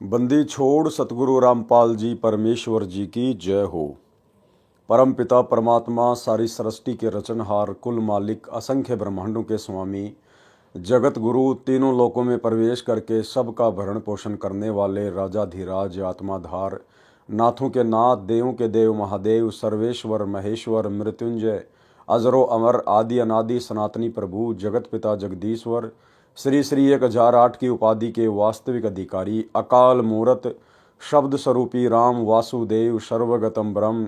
बंदी छोड़ सतगुरु रामपाल जी परमेश्वर जी की जय हो। परम पिता परमात्मा सारी सृष्टि के रचनहार कुल मालिक असंख्य ब्रह्मांडों के स्वामी जगत गुरु तीनों लोकों में प्रवेश करके सबका भरण पोषण करने वाले राजाधिराज आत्माधार नाथों के नाथ देवों के देव महादेव सर्वेश्वर महेश्वर मृत्युंजय अजरो अमर आदि अनादि सनातनी प्रभु जगत पिता जगदीश्वर श्री श्री 1008 की उपाधि के वास्तविक अधिकारी अकाल मूरत शब्द स्वरूपी राम वासुदेव सर्वगतम ब्रह्म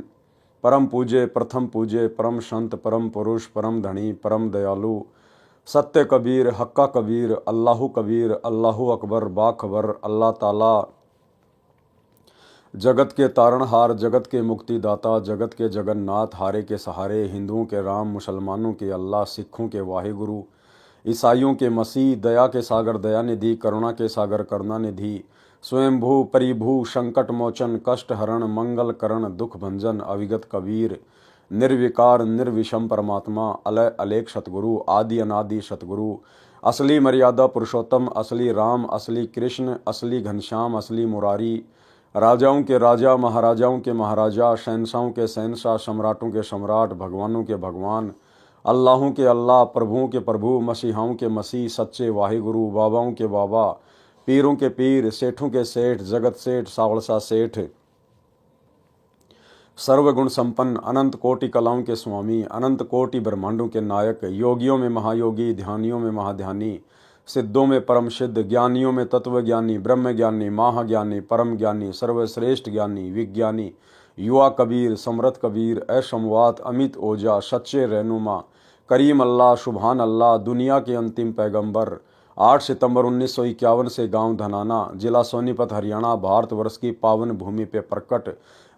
परम पूज्य प्रथम पूज्य परम संत परम पुरुष परम धनी परम दयालु सत्य कबीर हक्का कबीर अल्लाहु अकबर बाखबर अल्लाह ताला जगत के तारणहार जगत के मुक्तिदाता जगत के जगन्नाथ हारे के सहारे हिंदुओं के राम मुसलमानों के अल्लाह सिखों के वाहिगुरु ईसाइयों के मसीह दया के सागर दयानिधि करुणा के सागर करुणानिधि स्वयंभू परिभू संकट मोचन कष्ट हरण मंगल करण दुख भंजन अविगत कबीर निर्विकार निर्विषम परमात्मा अलय अलेख सतगुरु आदि अनादि सतगुरु असली मर्यादा पुरुषोत्तम असली राम असली कृष्ण असली घनश्याम असली मुरारी राजाओं के राजा महाराजाओं के महाराजा शहंशाहों के शहंशाह सम्राटों के सम्राट भगवानों के भगवान अल्लाहों के अल्लाह प्रभुओं के प्रभु मसीहाओं के मसीह सच्चे वाहिगुरु बाबाओं के बाबा पीरों के पीर सेठों के सेठ जगत सेठ सावड़सा सेठ सर्वगुण संपन्न अनंत कोटि कलाओं के स्वामी अनंत कोटि ब्रह्मांडों के नायक योगियों में महायोगी ध्यानियों में महाध्यानी सिद्धों में परम सिद्ध ज्ञानियों में तत्वज्ञानी ब्रह्म ज्ञानी महाज्ञानी परम ज्ञानी सर्वश्रेष्ठ ज्ञानी विज्ञानी युवा कबीर समृत कबीर असमवात अमित ओजा सच्चे रहनुमा करीम अल्लाह सुभान अल्लाह दुनिया के अंतिम पैगंबर 8 सितंबर 1951 से गांव धनाना जिला सोनीपत हरियाणा भारतवर्ष की पावन भूमि पे प्रकट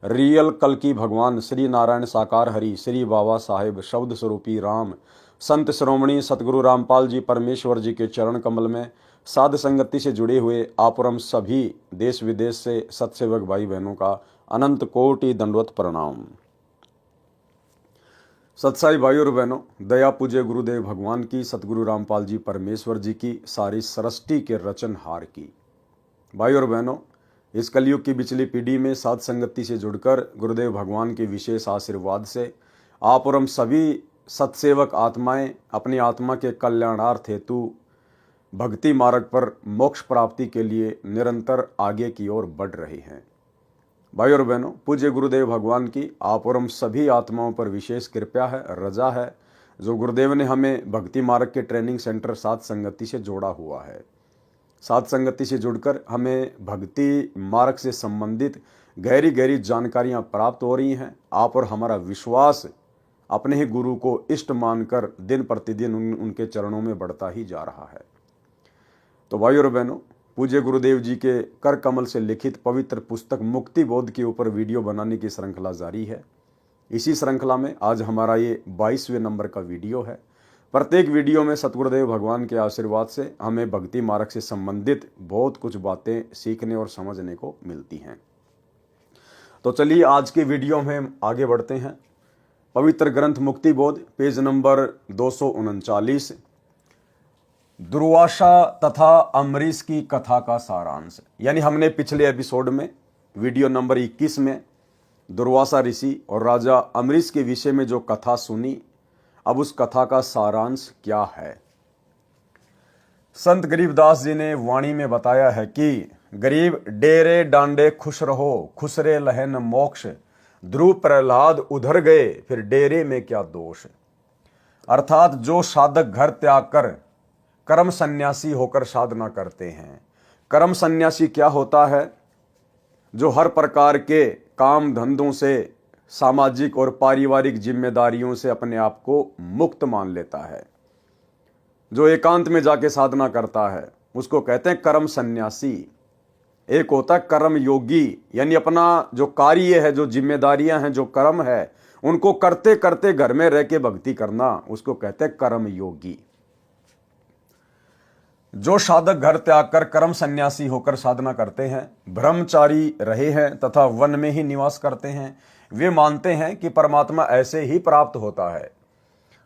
रियल कल्कि भगवान श्री नारायण साकार हरि श्री बाबा साहेब शब्द स्वरूपी राम संत श्रोमणी सतगुरु रामपाल जी परमेश्वर जी के चरण कमल में साध संगति से जुड़े हुए आपुरम सभी देश विदेश से सत्सेवक भाई बहनों का अनंत कोटि दंडवत प्रणाम। सत्साई भाई और बहनों, दया पूज्य गुरुदेव भगवान की सतगुरु रामपाल जी परमेश्वर जी की सारी सृष्टि के रचनहार की भाई और बहनों, इस कलयुग की बिचली पीढ़ी में साध संगति से जुड़कर गुरुदेव भगवान के विशेष आशीर्वाद से आप और हम सभी सत्सेवक आत्माएं अपनी आत्मा के कल्याणार्थ हेतु भक्ति मार्ग पर मोक्ष प्राप्ति के लिए निरंतर आगे की ओर बढ़ रहे हैं। भाई और बहनों, पूज्य गुरुदेव भगवान की आप और हम सभी आत्माओं पर विशेष कृपा है, रजा है, जो गुरुदेव ने हमें भक्ति मार्ग के ट्रेनिंग सेंटर साध संगति से जोड़ा हुआ है। साध संगति से जुड़कर हमें भक्ति मार्ग से संबंधित गहरी गहरी जानकारियां प्राप्त हो रही हैं। आप और हमारा विश्वास अपने ही गुरु को इष्ट मानकर दिन प्रतिदिन उनके चरणों में बढ़ता ही जा रहा है। तो भाई और बहनों, पूज्य गुरुदेव जी के कर कमल से लिखित पवित्र पुस्तक मुक्ति बोध के ऊपर वीडियो बनाने की श्रृंखला जारी है। इसी श्रृंखला में आज हमारा ये 22वें नंबर का वीडियो है। प्रत्येक वीडियो में सतगुरुदेव भगवान के आशीर्वाद से हमें भक्ति मार्ग से संबंधित बहुत कुछ बातें सीखने और समझने को मिलती हैं। तो चलिए आज के वीडियो में हम आगे बढ़ते हैं। पवित्र ग्रंथ मुक्ति बोध पेज नंबर 239 दुर्वासा तथा अम्बरीश की कथा का सारांश। यानी हमने पिछले एपिसोड में वीडियो नंबर 21 में दुर्वासा ऋषि और राजा अम्बरीश के विषय में जो कथा सुनी, अब उस कथा का सारांश क्या है। संत गरीबदास जी ने वाणी में बताया है कि गरीब डेरे डांडे खुश रहो खुसरे लहन मोक्ष ध्रुव प्रहलाद उधर गए फिर डेरे में क्या दोष। अर्थात जो साधक घर त्याग कर कर्म सन्यासी होकर साधना करते हैं। कर्म सन्यासी क्या होता है? जो हर प्रकार के काम धंधों से सामाजिक और पारिवारिक जिम्मेदारियों से अपने आप को मुक्त मान लेता है, जो एकांत में जाके साधना करता है, उसको कहते हैं कर्म सन्यासी। एक होता है कर्म योगी, यानी अपना जो कार्य है, जो जिम्मेदारियां हैं, जो कर्म है, उनको करते करते घर में रह के भक्ति करना, उसको कहते हैं कर्म योगी। जो साधक घर त्याग कर कर्म सन्यासी होकर साधना करते हैं, ब्रह्मचारी रहे हैं तथा वन में ही निवास करते हैं, वे मानते हैं कि परमात्मा ऐसे ही प्राप्त होता है।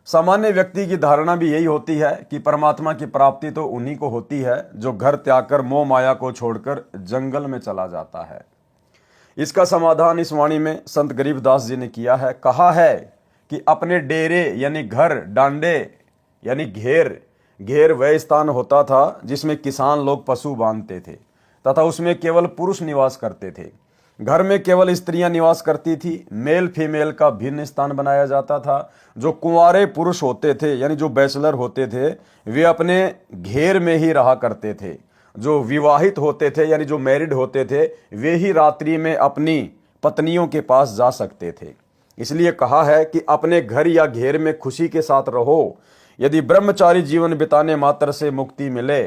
सामान्य व्यक्ति की धारणा भी यही होती है कि परमात्मा की प्राप्ति तो उन्हीं को होती है जो घर त्याग कर मोह माया को छोड़कर जंगल में चला जाता है। इसका समाधान इस वाणी में संत गरीबदास जी ने किया है। कहा है कि अपने डेरे यानी घर, डांडे यानी घेर, घेर वह स्थान होता था जिसमें किसान लोग पशु बांधते थे तथा उसमें केवल पुरुष निवास करते थे। घर में केवल स्त्रियां निवास करती थी। मेल फीमेल का भिन्न स्थान बनाया जाता था। जो कुंवारे पुरुष होते थे यानी जो बैचलर होते थे वे अपने घेर में ही रहा करते थे। जो विवाहित होते थे यानी जो मैरिड होते थे वे ही रात्रि में अपनी पत्नियों के पास जा सकते थे। इसलिए कहा है कि अपने घर या घेर में खुशी के साथ रहो। यदि ब्रह्मचारी जीवन बिताने मात्र से मुक्ति मिले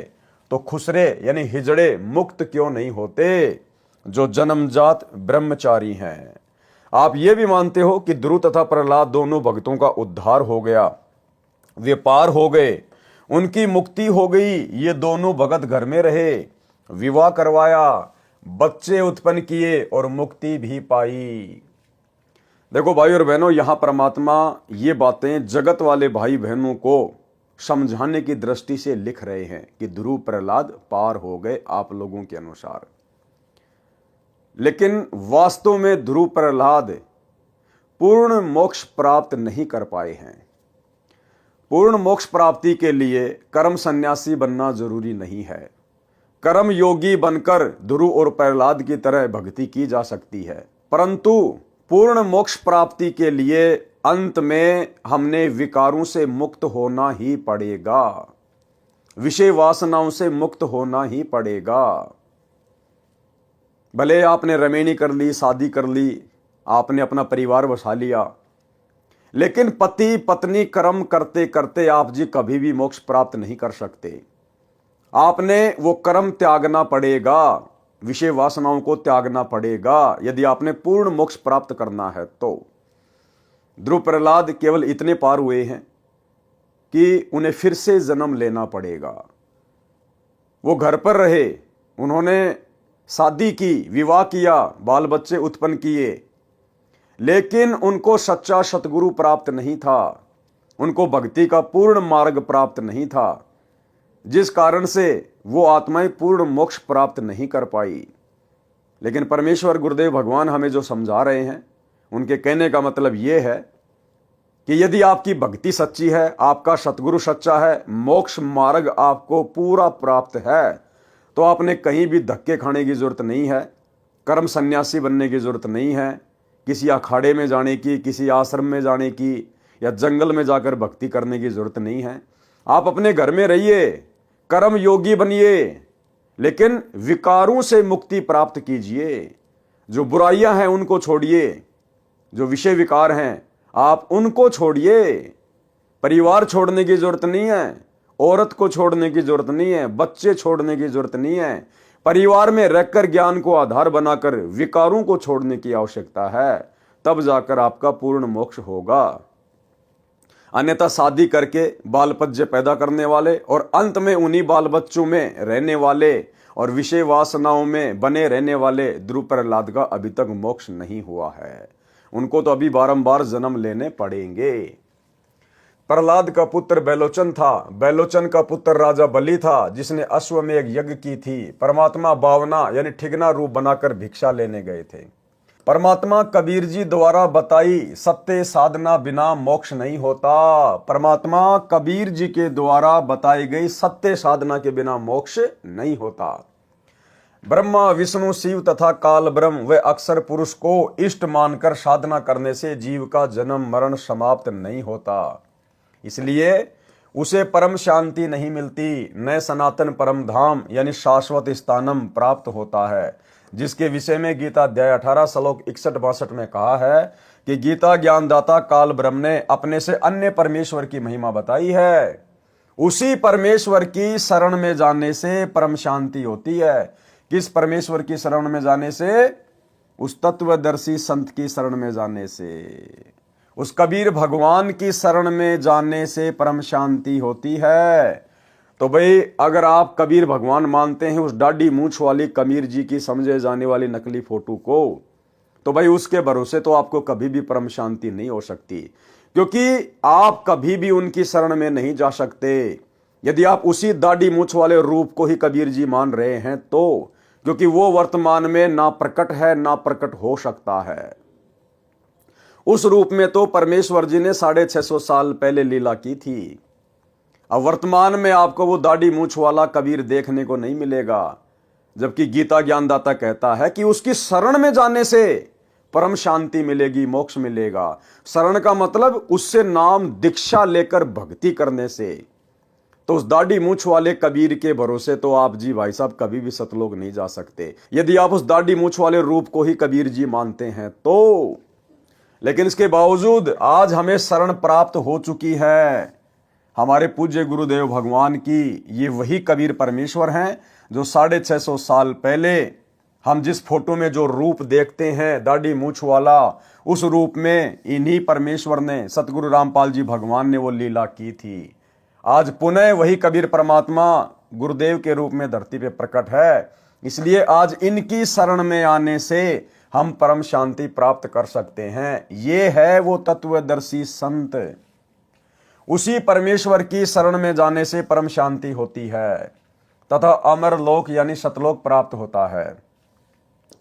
तो खुसरे यानी हिजड़े मुक्त क्यों नहीं होते जो जन्मजात ब्रह्मचारी हैं। आप ये भी मानते हो कि ध्रुव तथा प्रहलाद दोनों भक्तों का उद्धार हो गया, वे पार हो गए, उनकी मुक्ति हो गई। ये दोनों भगत घर में रहे, विवाह करवाया, बच्चे उत्पन्न किए और मुक्ति भी पाई। देखो भाई और बहनों, यहां परमात्मा ये बातें जगत वाले भाई बहनों को समझाने की दृष्टि से लिख रहे हैं कि ध्रुव प्रहलाद पार हो गए आप लोगों के अनुसार। लेकिन वास्तव में ध्रुव प्रहलाद पूर्ण मोक्ष प्राप्त नहीं कर पाए हैं। पूर्ण मोक्ष प्राप्ति के लिए कर्म सन्यासी बनना जरूरी नहीं है। कर्म योगी बनकर ध्रुव और प्रहलाद की तरह भक्ति की जा सकती है, परंतु पूर्ण मोक्ष प्राप्ति के लिए अंत में हमने विकारों से मुक्त होना ही पड़ेगा, विषय वासनाओं से मुक्त होना ही पड़ेगा। भले आपने रमेणी कर ली, शादी कर ली, आपने अपना परिवार बसा लिया, लेकिन पति पत्नी कर्म करते करते आप जी कभी भी मोक्ष प्राप्त नहीं कर सकते। आपने वो कर्म त्यागना पड़ेगा, विषय वासनाओं को त्यागना पड़ेगा यदि आपने पूर्ण मोक्ष प्राप्त करना है तो। ध्रुव प्रहलाद केवल इतने पार हुए हैं कि उन्हें फिर से जन्म लेना पड़ेगा। वो घर पर रहे, उन्होंने शादी की, विवाह किया, बाल बच्चे उत्पन्न किए, लेकिन उनको सच्चा सतगुरु प्राप्त नहीं था, उनको भक्ति का पूर्ण मार्ग प्राप्त नहीं था, जिस कारण से वो आत्माएं पूर्ण मोक्ष प्राप्त नहीं कर पाई। लेकिन परमेश्वर गुरुदेव भगवान हमें जो समझा रहे हैं, उनके कहने का मतलब ये है कि यदि आपकी भक्ति सच्ची है, आपका सतगुरु सच्चा है, मोक्ष मार्ग आपको पूरा प्राप्त है, तो आपने कहीं भी धक्के खाने की जरूरत नहीं है, कर्म सन्यासी बनने की जरूरत नहीं है, किसी अखाड़े में जाने की, किसी आश्रम में जाने की या जंगल में जाकर भक्ति करने की जरूरत नहीं है। आप अपने घर में रहिए, कर्म योगी बनिए, लेकिन विकारों से मुक्ति प्राप्त कीजिए। जो बुराइयां हैं उनको छोड़िए, जो विषय विकार हैं आप उनको छोड़िए। परिवार छोड़ने की जरूरत नहीं है, औरत को छोड़ने की जरूरत नहीं है, बच्चे छोड़ने की जरूरत नहीं है। परिवार में रहकर ज्ञान को आधार बनाकर विकारों को छोड़ने की आवश्यकता है, तब जाकर आपका पूर्ण मोक्ष होगा। अन्यथा शादी करके बाल बच्चे पैदा करने वाले और अंत में उन्हीं बाल बच्चों में रहने वाले और विषय वासनाओं में बने रहने वाले ध्रुव प्रहलाद का अभी तक मोक्ष नहीं हुआ है। उनको तो अभी बारंबार जन्म लेने पड़ेंगे। प्रहलाद का पुत्र बैलोचन था, बैलोचन का पुत्र राजा बलि था, जिसने अश्वमेध यज्ञ की थी। परमात्मा बावना यानी ठिगना रूप बनाकर भिक्षा लेने गए थे। परमात्मा कबीर जी द्वारा बताई सत्य साधना बिना मोक्ष नहीं होता। परमात्मा कबीर जी के द्वारा बताई गई सत्य साधना के बिना मोक्ष नहीं होता। ब्रह्मा विष्णु शिव तथा काल ब्रह्म व अक्षर पुरुष को इष्ट मानकर साधना करने से जीव का जन्म मरण समाप्त नहीं होता, इसलिए उसे परम शांति नहीं मिलती, न सनातन परम धाम यानी शाश्वत स्थानम प्राप्त होता है, जिसके विषय में गीता अध्याय 18 श्लोक 61-62 में कहा है कि गीता ज्ञानदाता काल ब्रह्म ने अपने से अन्य परमेश्वर की महिमा बताई है। उसी परमेश्वर की शरण में जाने से परम शांति होती है। किस परमेश्वर की शरण में जाने से? उस तत्वदर्शी संत की शरण में जाने से, उस कबीर भगवान की शरण में जाने से परम शांति होती है। तो भाई अगर आप कबीर भगवान मानते हैं उस डाढ़ी मूंछ वाली कबीर जी की समझे जाने वाली नकली फोटो को, तो भाई उसके भरोसे तो आपको कभी भी परम शांति नहीं हो सकती। क्योंकि आप कभी भी उनकी शरण में नहीं जा सकते। यदि आप उसी दाढ़ी मूछ वाले रूप को ही कबीर जी मान रहे हैं तो, क्योंकि वो वर्तमान में ना प्रकट है ना प्रकट हो सकता है। उस रूप में तो परमेश्वर जी ने 650 साल पहले लीला की थी। अब वर्तमान में आपको वो दाढ़ी मूछ वाला कबीर देखने को नहीं मिलेगा, जबकि गीता ज्ञानदाता कहता है कि उसकी शरण में जाने से परम शांति मिलेगी, मोक्ष मिलेगा। शरण का मतलब उससे नाम दीक्षा लेकर भक्ति करने से। तो उस दाढ़ी मूछ वाले कबीर के भरोसे तो आप जी भाई साहब कभी भी सतलोक नहीं जा सकते, यदि आप उस दाढ़ी मूछ वाले रूप को ही कबीर जी मानते हैं तो। लेकिन इसके बावजूद आज हमें शरण प्राप्त हो चुकी है हमारे पूज्य गुरुदेव भगवान की। ये वही कबीर परमेश्वर हैं जो 650 साल पहले हम जिस फोटो में जो रूप देखते हैं दाढ़ी मूछ वाला, उस रूप में इन्हीं परमेश्वर ने, सतगुरु रामपाल जी भगवान ने वो लीला की थी। आज पुनः वही कबीर परमात्मा गुरुदेव के रूप में धरती पे प्रकट है। इसलिए आज इनकी शरण में आने से हम परम शांति प्राप्त कर सकते हैं। ये है वो तत्वदर्शी संत। उसी परमेश्वर की शरण में जाने से परम शांति होती है तथा अमर लोक यानी सतलोक प्राप्त होता है।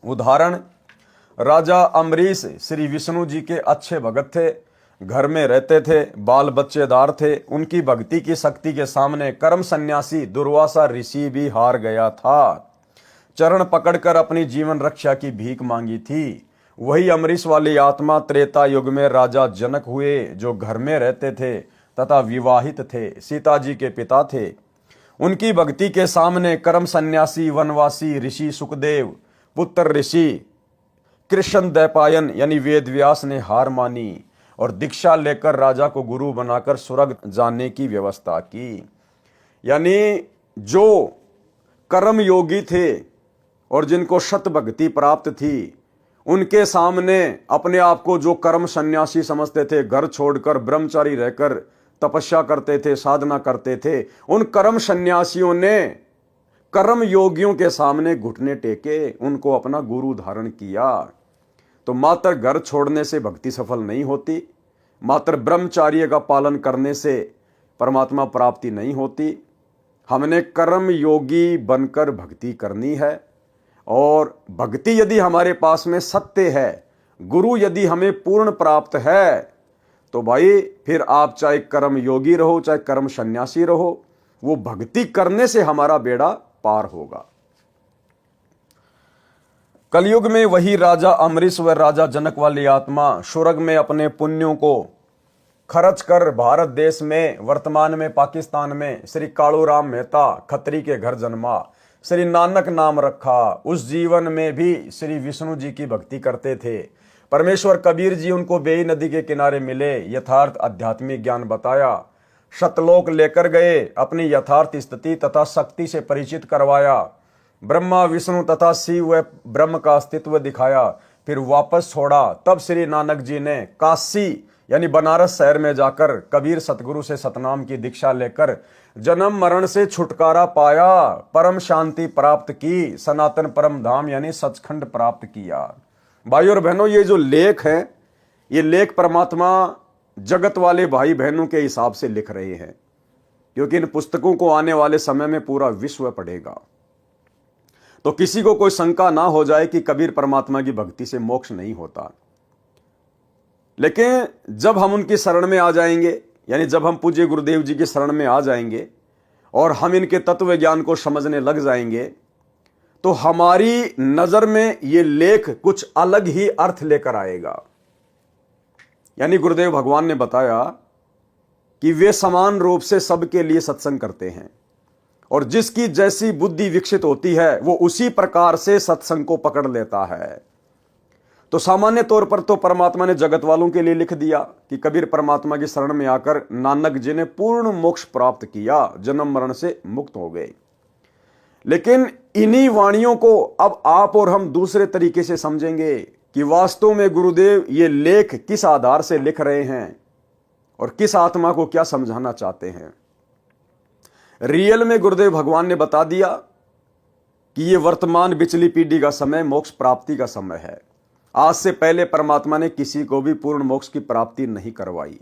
उदाहरण, राजा अम्बरीश श्री विष्णु जी के अच्छे भगत थे, घर में रहते थे, बाल बच्चेदार थे। उनकी भक्ति की शक्ति के सामने कर्म सन्यासी दुर्वासा ऋषि भी हार गया था। चरण पकड़कर अपनी जीवन रक्षा की भीख मांगी थी। वही अम्बरीश वाली आत्मा त्रेता युग में राजा जनक हुए, जो घर में रहते थे तथा विवाहित थे, सीता जी के पिता थे। उनकी भक्ति के सामने कर्म सन्यासी वनवासी ऋषि सुखदेव, पुत्र ऋषि कृष्ण द्वैपायन यानी वेद व्यास ने हार मानी और दीक्षा लेकर राजा को गुरु बनाकर स्वर्ग जाने की व्यवस्था की। यानी जो कर्म योगी थे और जिनको शत भक्ति प्राप्त थी, उनके सामने अपने आप को जो कर्म सन्यासी समझते थे, घर छोड़कर ब्रह्मचारी रहकर तपस्या करते थे, साधना करते थे, उन कर्म सन्यासियों ने कर्म योगियों के सामने घुटने टेके, उनको अपना गुरु धारण किया। तो मात्र घर छोड़ने से भक्ति सफल नहीं होती, मात्र ब्रह्मचार्य का पालन करने से परमात्मा प्राप्ति नहीं होती। हमने कर्म योगी बनकर भक्ति करनी है। और भक्ति यदि हमारे पास में सत्य है, गुरु यदि हमें पूर्ण प्राप्त है, तो भाई फिर आप चाहे कर्म योगी रहो चाहे कर्म सन्यासी रहो, वो भक्ति करने से हमारा बेड़ा पार होगा। कलयुग में वही राजा अम्बरीश व राजा जनक वाली आत्मा स्वर्ग में अपने पुण्यों को खर्च कर भारत देश में, वर्तमान में पाकिस्तान में श्री कालूराम मेहता खत्री के घर जन्मा, श्री नानक नाम रखा। उस जीवन में भी श्री विष्णु जी की भक्ति करते थे। परमेश्वर कबीर जी उनको बेई नदी के किनारे मिले, यथार्थ आध्यात्मिक ज्ञान बताया, सतलोक लेकर गए, अपनी यथार्थ स्थिति तथा शक्ति से परिचित करवाया, ब्रह्मा विष्णु तथा शिव व ब्रह्म का अस्तित्व दिखाया, फिर वापस छोड़ा। तब श्री नानक जी ने काशी यानी बनारस शहर में जाकर कबीर सतगुरु से सतनाम की दीक्षा लेकर जन्म मरण से छुटकारा पाया, परम शांति प्राप्त की, सनातन परम धाम यानी सचखंड प्राप्त किया। भाइयों और बहनों, ये जो लेख है, ये लेख परमात्मा जगत वाले भाई बहनों के हिसाब से लिख रहे हैं, क्योंकि इन पुस्तकों को आने वाले समय में पूरा विश्व पढ़ेगा। तो किसी को कोई शंका ना हो जाए कि कबीर परमात्मा की भक्ति से मोक्ष नहीं होता। लेकिन जब हम उनकी शरण में आ जाएंगे, यानी जब हम पूज्य गुरुदेव जी की शरण में आ जाएंगे और हम इनके तत्व ज्ञान को समझने लग जाएंगे, तो हमारी नजर में ये लेख कुछ अलग ही अर्थ लेकर आएगा। यानी गुरुदेव भगवान ने बताया कि वे समान रूप से सबके लिए सत्संग करते हैं और जिसकी जैसी बुद्धि विकसित होती है वो उसी प्रकार से सत्संग को पकड़ लेता है। तो सामान्य तौर पर तो परमात्मा ने जगत वालों के लिए लिख दिया कि कबीर परमात्मा की शरण में आकर नानक जी ने पूर्ण मोक्ष प्राप्त किया, जन्म मरण से मुक्त हो गए। लेकिन इन्हीं वाणियों को अब आप और हम दूसरे तरीके से समझेंगे कि वास्तव में गुरुदेव ये लेख किस आधार से लिख रहे हैं और किस आत्मा को क्या समझाना चाहते हैं। रियल में गुरुदेव भगवान ने बता दिया कि ये वर्तमान बिचली पीढ़ी का समय मोक्ष प्राप्ति का समय है। आज से पहले परमात्मा ने किसी को भी पूर्ण मोक्ष की प्राप्ति नहीं करवाई।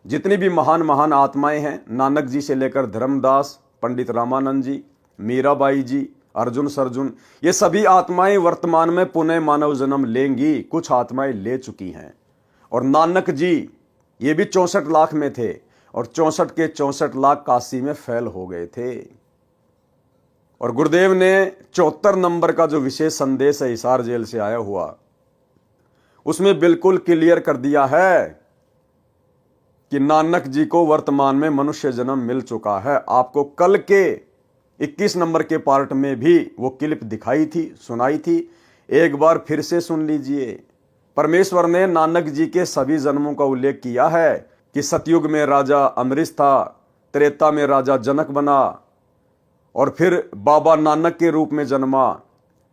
जितनी भी महान महान आत्माएं हैं, नानक जी से लेकर धर्मदास, पंडित रामानंद जी, मीराबाई जी, अर्जुन सरजुन, ये सभी आत्माएं वर्तमान में पुनः मानव जन्म लेंगी। कुछ आत्माएं ले चुकी हैं। और नानक जी ये भी 64 लाख में थे और 64 के 64 लाख काशी में फैल हो गए थे। और गुरुदेव ने 74 नंबर का जो विशेष संदेश है हिसार जेल से आया हुआ, उसमें बिल्कुल क्लियर कर दिया है कि नानक जी को वर्तमान में मनुष्य जन्म मिल चुका है। आपको कल के 21 नंबर के पार्ट में भी वो क्लिप दिखाई थी, सुनाई थी, एक बार फिर से सुन लीजिए। परमेश्वर ने नानक जी के सभी जन्मों का उल्लेख किया है कि सतयुग में राजा अमरीश था, त्रेता में राजा जनक बना और फिर बाबा नानक के रूप में जन्मा।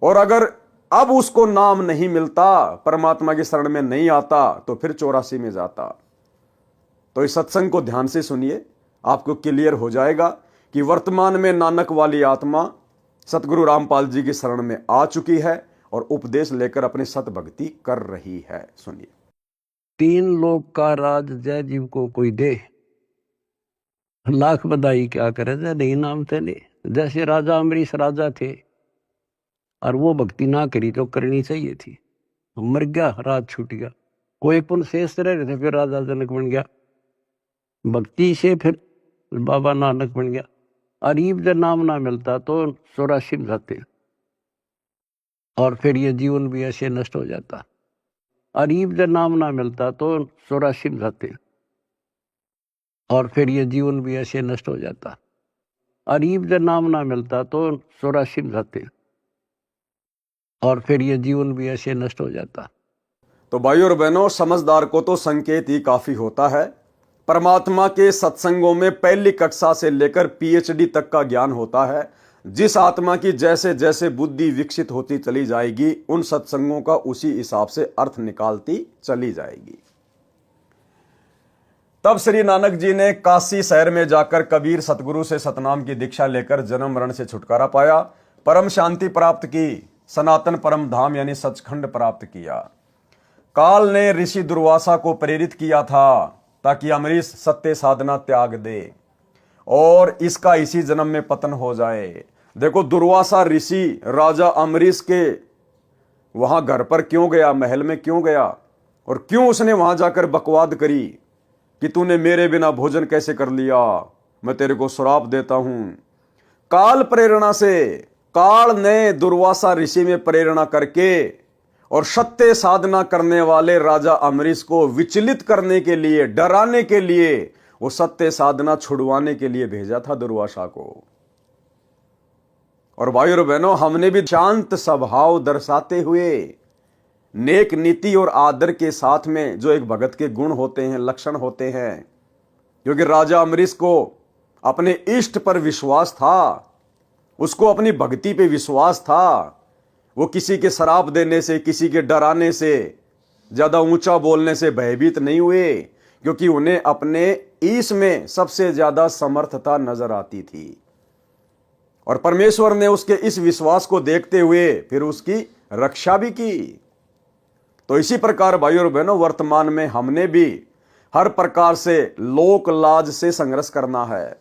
और अगर अब उसको नाम नहीं मिलता, परमात्मा की शरण में नहीं आता, तो फिर 84 में जाता। तो इस सत्संग को ध्यान से सुनिए, आपको क्लियर हो जाएगा कि वर्तमान में नानक वाली आत्मा सतगुरु रामपाल जी की शरण में आ चुकी है और उपदेश लेकर अपनी सत भक्ति कर रही है। सुनिए। 3 लोक का राज जय जीव को कोई दे, लाख बधाई क्या करे जय नहीं नाम ते ले। जैसे राजा अमरीश राजा थे और वो भक्ति ना करी तो करनी चाहिए थी, मर गया, राज छूट गया। कोई पुण्य शेष रह रहे थे, फिर राजा जनक बन गया, भक्ति से फिर बाबा नानक बन गया। अरीब जब नाम ना मिलता तो 84 में जाते और फिर ये जीवन भी ऐसे नष्ट हो जाता। अरीब जब नाम ना मिलता तो 84 में जाते और फिर ये जीवन भी ऐसे नष्ट हो जाता। अरीब जब नाम ना मिलता तो 84 में जाते और फिर ये जीवन भी ऐसे नष्ट हो जाता। तो भाइयों और बहनों, समझदार को तो संकेत ही काफी होता है। परमात्मा के सत्संगों में पहली कक्षा से लेकर पीएचडी तक का ज्ञान होता है। जिस आत्मा की जैसे जैसे बुद्धि विकसित होती चली जाएगी, उन सत्संगों का उसी हिसाब से अर्थ निकालती चली जाएगी। तब श्री नानक जी ने काशी शहर में जाकर कबीर सतगुरु से सतनाम की दीक्षा लेकर जन्म मरण से छुटकारा पाया, परम शांति प्राप्त की, सनातन परम धाम यानी सचखंड प्राप्त किया। काल ने ऋषि दुर्वासा को प्रेरित किया था ताकि अमरीश सत्य साधना त्याग दे और इसका इसी जन्म में पतन हो जाए। देखो, दुर्वासा ऋषि राजा अमरीश के वहां घर पर क्यों गया, महल में क्यों गया, और क्यों उसने वहां जाकर बकवाद करी कि तूने मेरे बिना भोजन कैसे कर लिया, मैं तेरे को श्राप देता हूं। काल प्रेरणा से, काल ने दुर्वासा ऋषि में प्रेरणा करके और सत्य साधना करने वाले राजा अमरीश को विचलित करने के लिए, डराने के लिए, वो सत्य साधना छुड़वाने के लिए भेजा था दुर्वासा को। और भाइयों और बहनों, हमने भी शांत स्वभाव दर्शाते हुए नेक नीति और आदर के साथ में जो एक भगत के गुण होते हैं, लक्षण होते हैं, क्योंकि राजा अमरीश को अपने इष्ट पर विश्वास था, उसको अपनी भक्ति पे विश्वास था। वो किसी के शराप देने से, किसी के डराने से, ज्यादा ऊंचा बोलने से भयभीत नहीं हुए, क्योंकि उन्हें अपने ईश में सबसे ज्यादा समर्थता नजर आती थी। और परमेश्वर ने उसके इस विश्वास को देखते हुए फिर उसकी रक्षा भी की। तो इसी प्रकार भाइयों और बहनों, वर्तमान में हमने भी हर प्रकार से लोक लाज से संघर्ष करना है,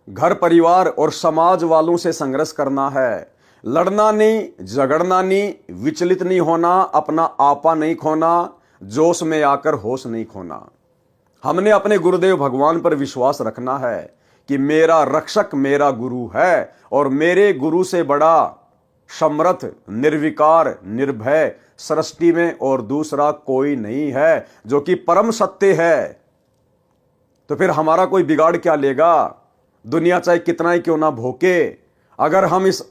घर परिवार और समाज वालों से संघर्ष करना है। लड़ना नहीं, झगड़ना नहीं, विचलित नहीं होना, अपना आपा नहीं खोना, जोश में आकर होश नहीं खोना। हमने अपने गुरुदेव भगवान पर विश्वास रखना है कि मेरा रक्षक मेरा गुरु है और मेरे गुरु से बड़ा समर्थ, निर्विकार, निर्भय सृष्टि में और दूसरा कोई नहीं है, जो कि परम सत्य है। तो फिर हमारा कोई बिगाड़ क्या लेगा? दुनिया चाहे कितना ही क्यों ना भोके, अगर हम इस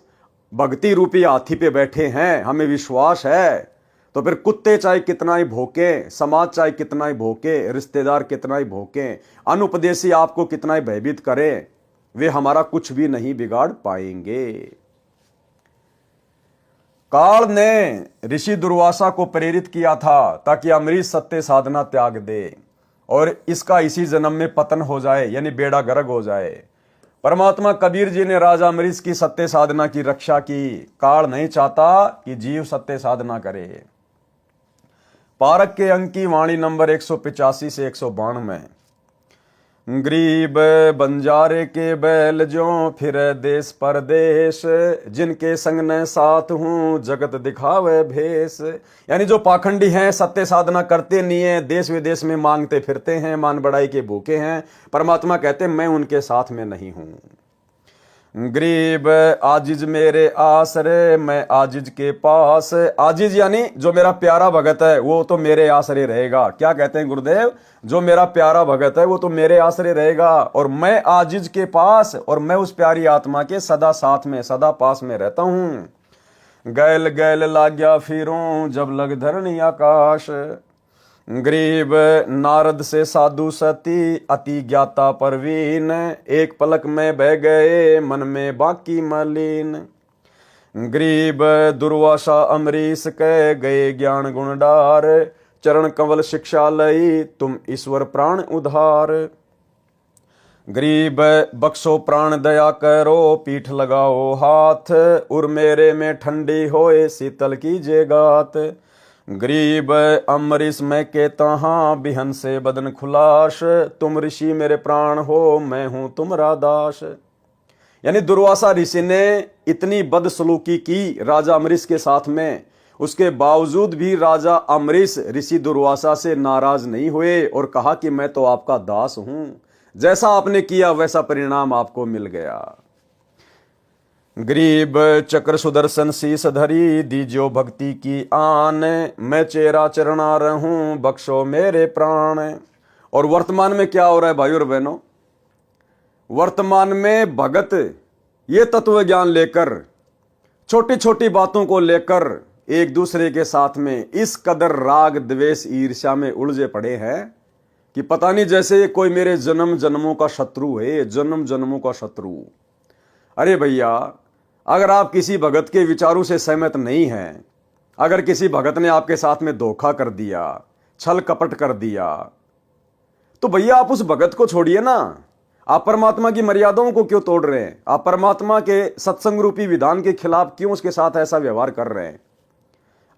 भक्ति रूपी हाथी पे बैठे हैं, हमें विश्वास है, तो फिर कुत्ते चाहे कितना ही भोके, समाज चाहे कितना ही भोके, रिश्तेदार कितना ही भोके, अनुपदेशी आपको कितना ही भयभीत करें, वे हमारा कुछ भी नहीं बिगाड़ पाएंगे। काल ने ऋषि दुर्वासा को प्रेरित किया था ताकि अमरीश सत्य साधना त्याग दे और इसका इसी जन्म में पतन हो जाए, यानी बेड़ा गर्क हो जाए। परमात्मा कबीर जी ने राजा अमरीश की सत्य साधना की रक्षा की। काल नहीं चाहता कि जीव सत्य साधना करे। पारक के अंक की वाणी नंबर 185 से 192 में गरीब बंजारे के बैल जो फिर देश परदेश, जिनके संग न साथ हूँ जगत दिखावे भेष। यानी जो पाखंडी हैं, सत्य साधना करते नहीं है, देश विदेश में मांगते फिरते हैं, मान बढ़ाई के भूखे हैं, परमात्मा कहते मैं उनके साथ में नहीं हूँ। गरीब आजिज मेरे आसरे, मैं आजिज के पास। आजिज यानी जो मेरा प्यारा भगत है वो तो मेरे आसरे रहेगा। क्या कहते हैं गुरुदेव? जो मेरा प्यारा भगत है वो तो मेरे आसरे रहेगा, और मैं आजिज के पास, और मैं उस प्यारी आत्मा के सदा साथ में, सदा पास में रहता हूं। गैल गैल लाग्या फिरूं जब लग धरणी आकाश। गरीब नारद से साधु सती, अति ज्ञाता परवीन, एक पलक में बह गए मन में बाकी मलिन। गरीब दुर्वासा अमरीश कह गए ज्ञान गुण डार, चरण कंवल शिक्षा लई तुम ईश्वर प्राण उधार। गरीब बख्शो प्राण दया करो, पीठ लगाओ हाथ, उर मेरे में ठंडी होए शीतल की जेगात। गरीब अमरीश मैं कहता हाँ बिहन से बदन खुलाश, तुम ऋषि मेरे प्राण हो मैं हूं तुम्हारा दास। यानी दुर्वासा ऋषि ने इतनी बदसलूकी की राजा अमरीश के साथ में, उसके बावजूद भी राजा अमरीश ऋषि दुर्वासा से नाराज नहीं हुए और कहा कि मैं तो आपका दास हूं, जैसा आपने किया वैसा परिणाम आपको मिल गया। गरीब चक्र सुदर्शन शीस धरी, दीजियो भक्ति की आन, मैं चेरा चरणा रहूं बख्शो मेरे प्राण। और वर्तमान में क्या हो रहा है भाइयों और बहनों? वर्तमान में भगत ये तत्व ज्ञान लेकर, छोटी छोटी बातों को लेकर एक दूसरे के साथ में इस कदर राग द्वेष ईर्ष्या में उलझे पड़े हैं कि पता नहीं जैसे कोई मेरे जन्म जन्मों का शत्रु है, जन्म जन्मों का शत्रु। अरे भैया, अगर आप किसी भगत के विचारों से सहमत नहीं हैं, अगर किसी भगत ने आपके साथ में धोखा कर दिया, छल कपट कर दिया, तो भैया आप उस भगत को छोड़िए ना। आप परमात्मा की मर्यादाओं को क्यों तोड़ रहे हैं? आप परमात्मा के सत्संग रूपी विधान के खिलाफ क्यों उसके साथ ऐसा व्यवहार कर रहे हैं?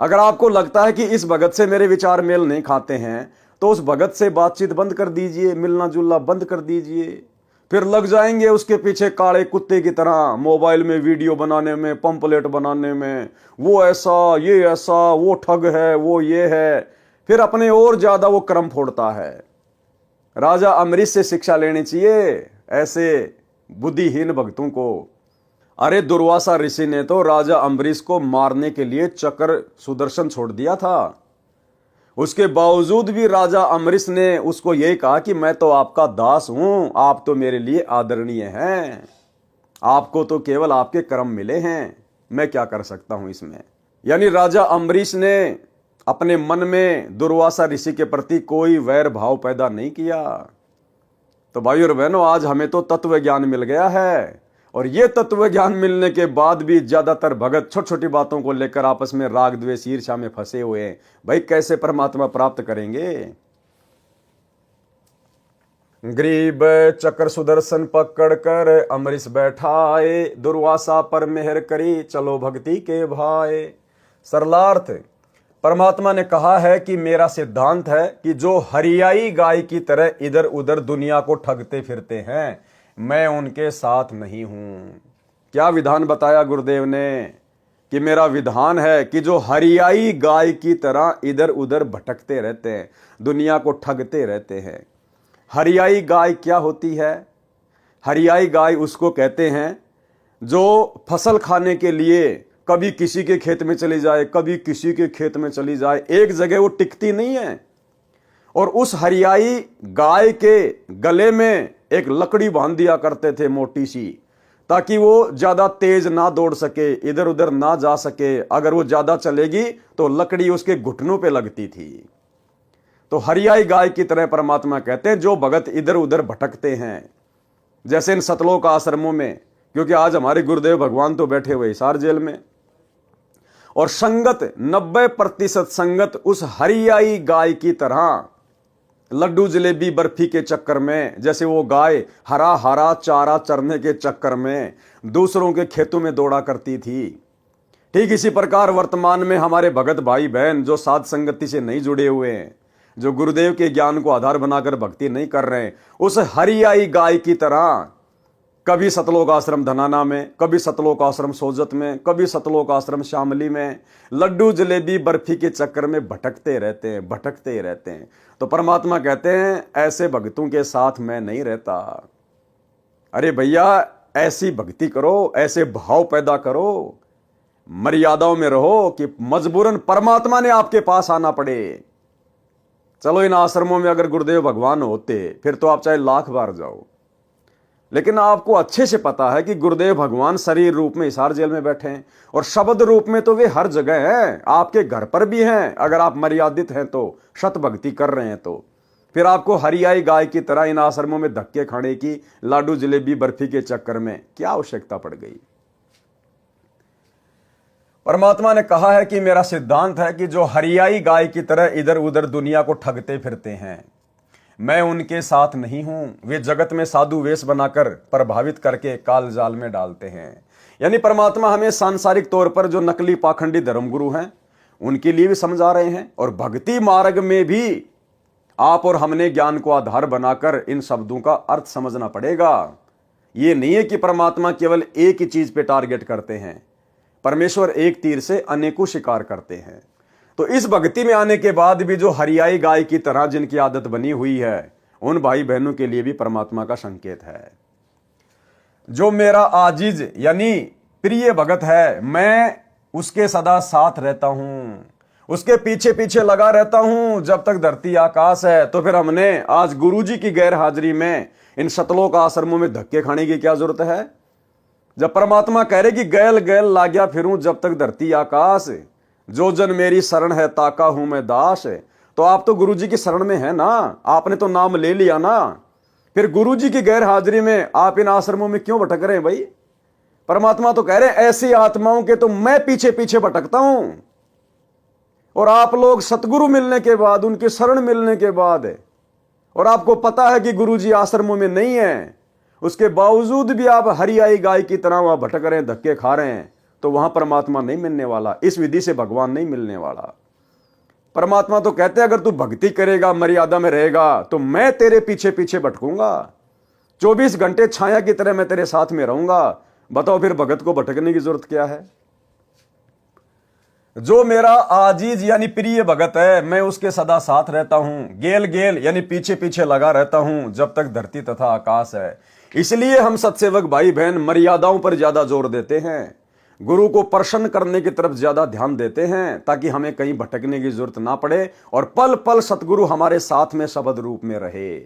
अगर आपको लगता है कि इस भगत से मेरे विचार मेल नहीं खाते हैं, तो उस भगत से बातचीत बंद कर दीजिए, मिलना जुलना बंद कर दीजिए। फिर लग जाएंगे उसके पीछे काले कुत्ते की तरह मोबाइल में वीडियो बनाने में, पंपलेट बनाने में, वो ऐसा ये ऐसा, वो ठग है, वो ये है, फिर अपने और ज्यादा वो क्रम फोड़ता है। राजा अमरीश से शिक्षा लेनी चाहिए ऐसे बुद्धिहीन भक्तों को। अरे दुर्वासा ऋषि ने तो राजा अम्बरीश को मारने के लिए चक्र सुदर्शन छोड़ दिया था, उसके बावजूद भी राजा अम्बरीश ने उसको यही कहा कि मैं तो आपका दास हूं, आप तो मेरे लिए आदरणीय हैं, आपको तो केवल आपके कर्म मिले हैं, मैं क्या कर सकता हूं इसमें। यानी राजा अम्बरीश ने अपने मन में दुर्वासा ऋषि के प्रति कोई वैर भाव पैदा नहीं किया। तो भाइयों और बहनों, आज हमें तो तत्व ज्ञान मिल गया है, और ये तत्व ज्ञान मिलने के बाद भी ज्यादातर भगत छोटी छोटी बातों को लेकर आपस में राग द्वेष ईर्ष्या में फंसे हुए हैं। भाई कैसे परमात्मा प्राप्त करेंगे? गरीब चक्र सुदर्शन पकड़ कर अमरीश बैठाए, दुर्वासा पर मेहर करी चलो भक्ति के भाई। सरलार्थ, परमात्मा ने कहा है कि मेरा सिद्धांत है कि जो हरियाई गाय की तरह इधर उधर दुनिया को ठगते फिरते हैं, मैं उनके साथ नहीं हूं। क्या विधान बताया गुरुदेव ने? कि मेरा विधान है कि जो हरियाई गाय की तरह इधर उधर भटकते रहते हैं, दुनिया को ठगते रहते हैं। हरियाई गाय क्या होती है? हरियाई गाय उसको कहते हैं जो फसल खाने के लिए कभी किसी के खेत में चली जाए, कभी किसी के खेत में चली जाए, एक जगह वो टिकती नहीं है। और उस हरियाई गाय के गले में एक लकड़ी बांध दिया करते थे मोटी सी, ताकि वो ज्यादा तेज ना दौड़ सके, इधर उधर ना जा सके। अगर वो ज्यादा चलेगी तो लकड़ी उसके घुटनों पे लगती थी। तो हरियाई गाय की तरह परमात्मा कहते हैं जो भगत इधर उधर भटकते हैं, जैसे इन सतलोक आश्रमों में, क्योंकि आज हमारे गुरुदेव भगवान तो बैठे हुए हिसार जेल में, और संगत 90% संगत उस हरियाई गाय की तरह लड्डू जलेबी बर्फी के चक्कर में, जैसे वो गाय हरा हरा चारा चरने के चक्कर में दूसरों के खेतों में दौड़ा करती थी। ठीक इसी प्रकार वर्तमान में हमारे भगत भाई बहन जो साध संगति से नहीं जुड़े हुए हैं, जो गुरुदेव के ज्ञान को आधार बनाकर भक्ति नहीं कर रहे हैं, उस हरियाई गाय की तरह कभी सतलोक आश्रम धनाना में, कभी सतलोक आश्रम सोजत में, कभी सतलोक आश्रम शामली में लड्डू जलेबी बर्फी के चक्कर में भटकते रहते हैं। तो परमात्मा कहते हैं ऐसे भक्तों के साथ मैं नहीं रहता। अरे भैया, ऐसी भक्ति करो, ऐसे भाव पैदा करो, मर्यादाओं में रहो कि मजबूरन परमात्मा ने आपके पास आना पड़े। चलो इन आश्रमों में अगर गुरुदेव भगवान होते फिर तो आप चाहे लाख बार जाओ, लेकिन आपको अच्छे से पता है कि गुरुदेव भगवान शरीर रूप में हिसार जेल में बैठे हैं और शब्द रूप में तो वे हर जगह हैं, आपके घर पर भी हैं। अगर आप मर्यादित हैं तो, शत भक्ति कर रहे हैं तो फिर आपको हरियाई गाय की तरह इन आश्रमों में धक्के खाने की, लाडू जलेबी बर्फी के चक्कर में क्या आवश्यकता पड़ गई। परमात्मा ने कहा है कि मेरा सिद्धांत है कि जो हरियाई गाय की तरह इधर उधर दुनिया को ठगते फिरते हैं, मैं उनके साथ नहीं हूं। वे जगत में साधु वेश बनाकर प्रभावित करके काल जाल में डालते हैं। यानी परमात्मा हमें सांसारिक तौर पर जो नकली पाखंडी धर्मगुरु हैं उनके लिए भी समझा रहे हैं, और भक्ति मार्ग में भी आप और हमने ज्ञान को आधार बनाकर इन शब्दों का अर्थ समझना पड़ेगा। ये नहीं है कि परमात्मा केवल एक ही चीज पे टारगेट करते हैं, परमेश्वर एक तीर से अनेकों शिकार करते हैं। तो इस भक्ति में आने के बाद भी जो हरियाई गाय की तरह जिनकी आदत बनी हुई है, उन भाई बहनों के लिए भी परमात्मा का संकेत है। जो मेरा आजीज यानी प्रिय भगत है, मैं उसके सदा साथ रहता हूं, उसके पीछे पीछे लगा रहता हूं जब तक धरती आकाश है। तो फिर हमने आज गुरुजी की गैर हाजिरी में इन सतलोक आश्रमों में धक्के खाने की क्या जरूरत है, जब परमात्मा कह रहे कि गैल गैल लाग्या फिरूं जब तक धरती आकाश, जो जन मेरी शरण है ताका हूं मैं दास। तो आप तो गुरुजी की शरण में है ना, आपने तो नाम ले लिया ना, फिर गुरुजी की गैर हाजिरी में आप इन आश्रमों में क्यों भटक रहे हैं भाई। परमात्मा तो कह रहे हैं ऐसी आत्माओं के तो मैं पीछे पीछे भटकता हूं, और आप लोग सतगुरु मिलने के बाद, उनकी शरण मिलने के बाद, और आपको पता है कि गुरुजी आश्रमों में नहीं है, उसके बावजूद भी आप हरियाई गाय की तरह वहां भटक रहे हैं, धक्के खा रहे हैं, तो वहां परमात्मा नहीं मिलने वाला, इस विधि से भगवान नहीं मिलने वाला। परमात्मा तो कहते हैं अगर तू भक्ति करेगा, मर्यादा में रहेगा, तो मैं तेरे पीछे पीछे भटकूंगा, 24 घंटे छाया की तरह मैं तेरे साथ में रहूंगा। बताओ फिर भगत को भटकने की जरूरत क्या है। जो मेरा आजीज यानी प्रिय भगत है, मैं उसके सदा साथ रहता हूं, गेल गेल यानी पीछे पीछे लगा रहता हूं जब तक धरती तथा आकाश है। इसलिए हम सत्सेवक भाई बहन मर्यादाओं पर ज्यादा जोर देते हैं, गुरु को प्रसन्न करने की तरफ ज्यादा ध्यान देते हैं, ताकि हमें कहीं भटकने की जरूरत ना पड़े और पल पल सतगुरु हमारे साथ में शब्द रूप में रहे।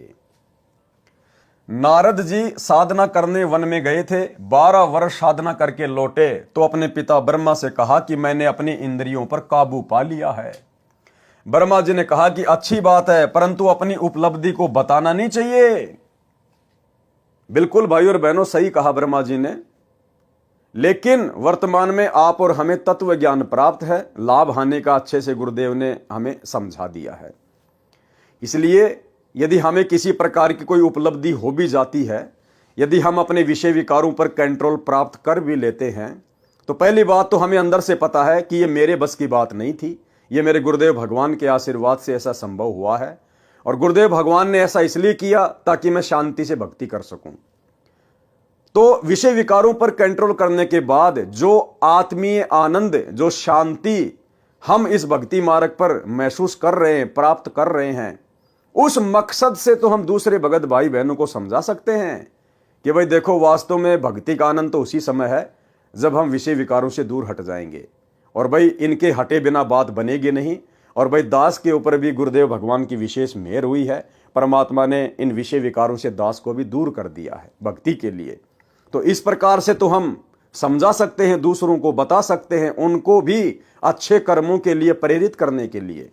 नारद जी साधना करने वन में गए थे, 12 वर्ष साधना करके लौटे तो अपने पिता ब्रह्मा से कहा कि मैंने अपनी इंद्रियों पर काबू पा लिया है। ब्रह्मा जी ने कहा कि अच्छी बात है, परंतु अपनी उपलब्धि को बताना नहीं चाहिए। बिल्कुल भाई और बहनों, सही कहा ब्रह्मा जी ने, लेकिन वर्तमान में आप और हमें तत्व ज्ञान प्राप्त है, लाभ हानि का अच्छे से गुरुदेव ने हमें समझा दिया है। इसलिए यदि हमें किसी प्रकार की कोई उपलब्धि हो भी जाती है, यदि हम अपने विषय विकारों पर कंट्रोल प्राप्त कर भी लेते हैं, तो पहली बात तो हमें अंदर से पता है कि ये मेरे बस की बात नहीं थी, ये मेरे गुरुदेव भगवान के आशीर्वाद से ऐसा संभव हुआ है, और गुरुदेव भगवान ने ऐसा इसलिए किया ताकि मैं शांति से भक्ति कर सकूं। तो विषय विकारों पर कंट्रोल करने के बाद जो आत्मीय आनंद, जो शांति हम इस भक्ति मार्ग पर महसूस कर रहे हैं, प्राप्त कर रहे हैं, उस मकसद से तो हम दूसरे भगत भाई बहनों को समझा सकते हैं कि भाई देखो, वास्तव में भक्ति का आनंद तो उसी समय है जब हम विषय विकारों से दूर हट जाएंगे, और भाई इनके हटे बिना बात बनेगी नहीं। और भाई दास के ऊपर भी गुरुदेव भगवान की विशेष मेहर हुई है, परमात्मा ने इन विषय विकारों से दास को भी दूर कर दिया है भक्ति के लिए। तो इस प्रकार से तो हम समझा सकते हैं, दूसरों को बता सकते हैं, उनको भी अच्छे कर्मों के लिए प्रेरित करने के लिए।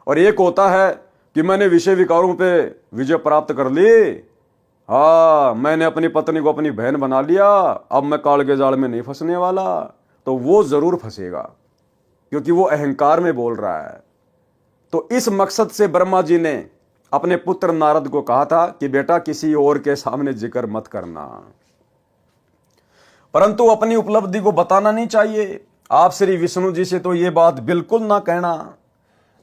और एक होता है कि मैंने विषय विकारों पे विजय प्राप्त कर ली, हाँ मैंने अपनी पत्नी को अपनी बहन बना लिया, अब मैं काल के जाल में नहीं फंसने वाला, तो वो जरूर फंसेगा, क्योंकि वो अहंकार में बोल रहा है। तो इस मकसद से ब्रह्मा जी ने अपने पुत्र नारद को कहा था कि बेटा किसी और के सामने जिक्र मत करना, परंतु अपनी उपलब्धि को बताना नहीं चाहिए। आप श्री विष्णु जी से तो ये बात बिल्कुल ना कहना।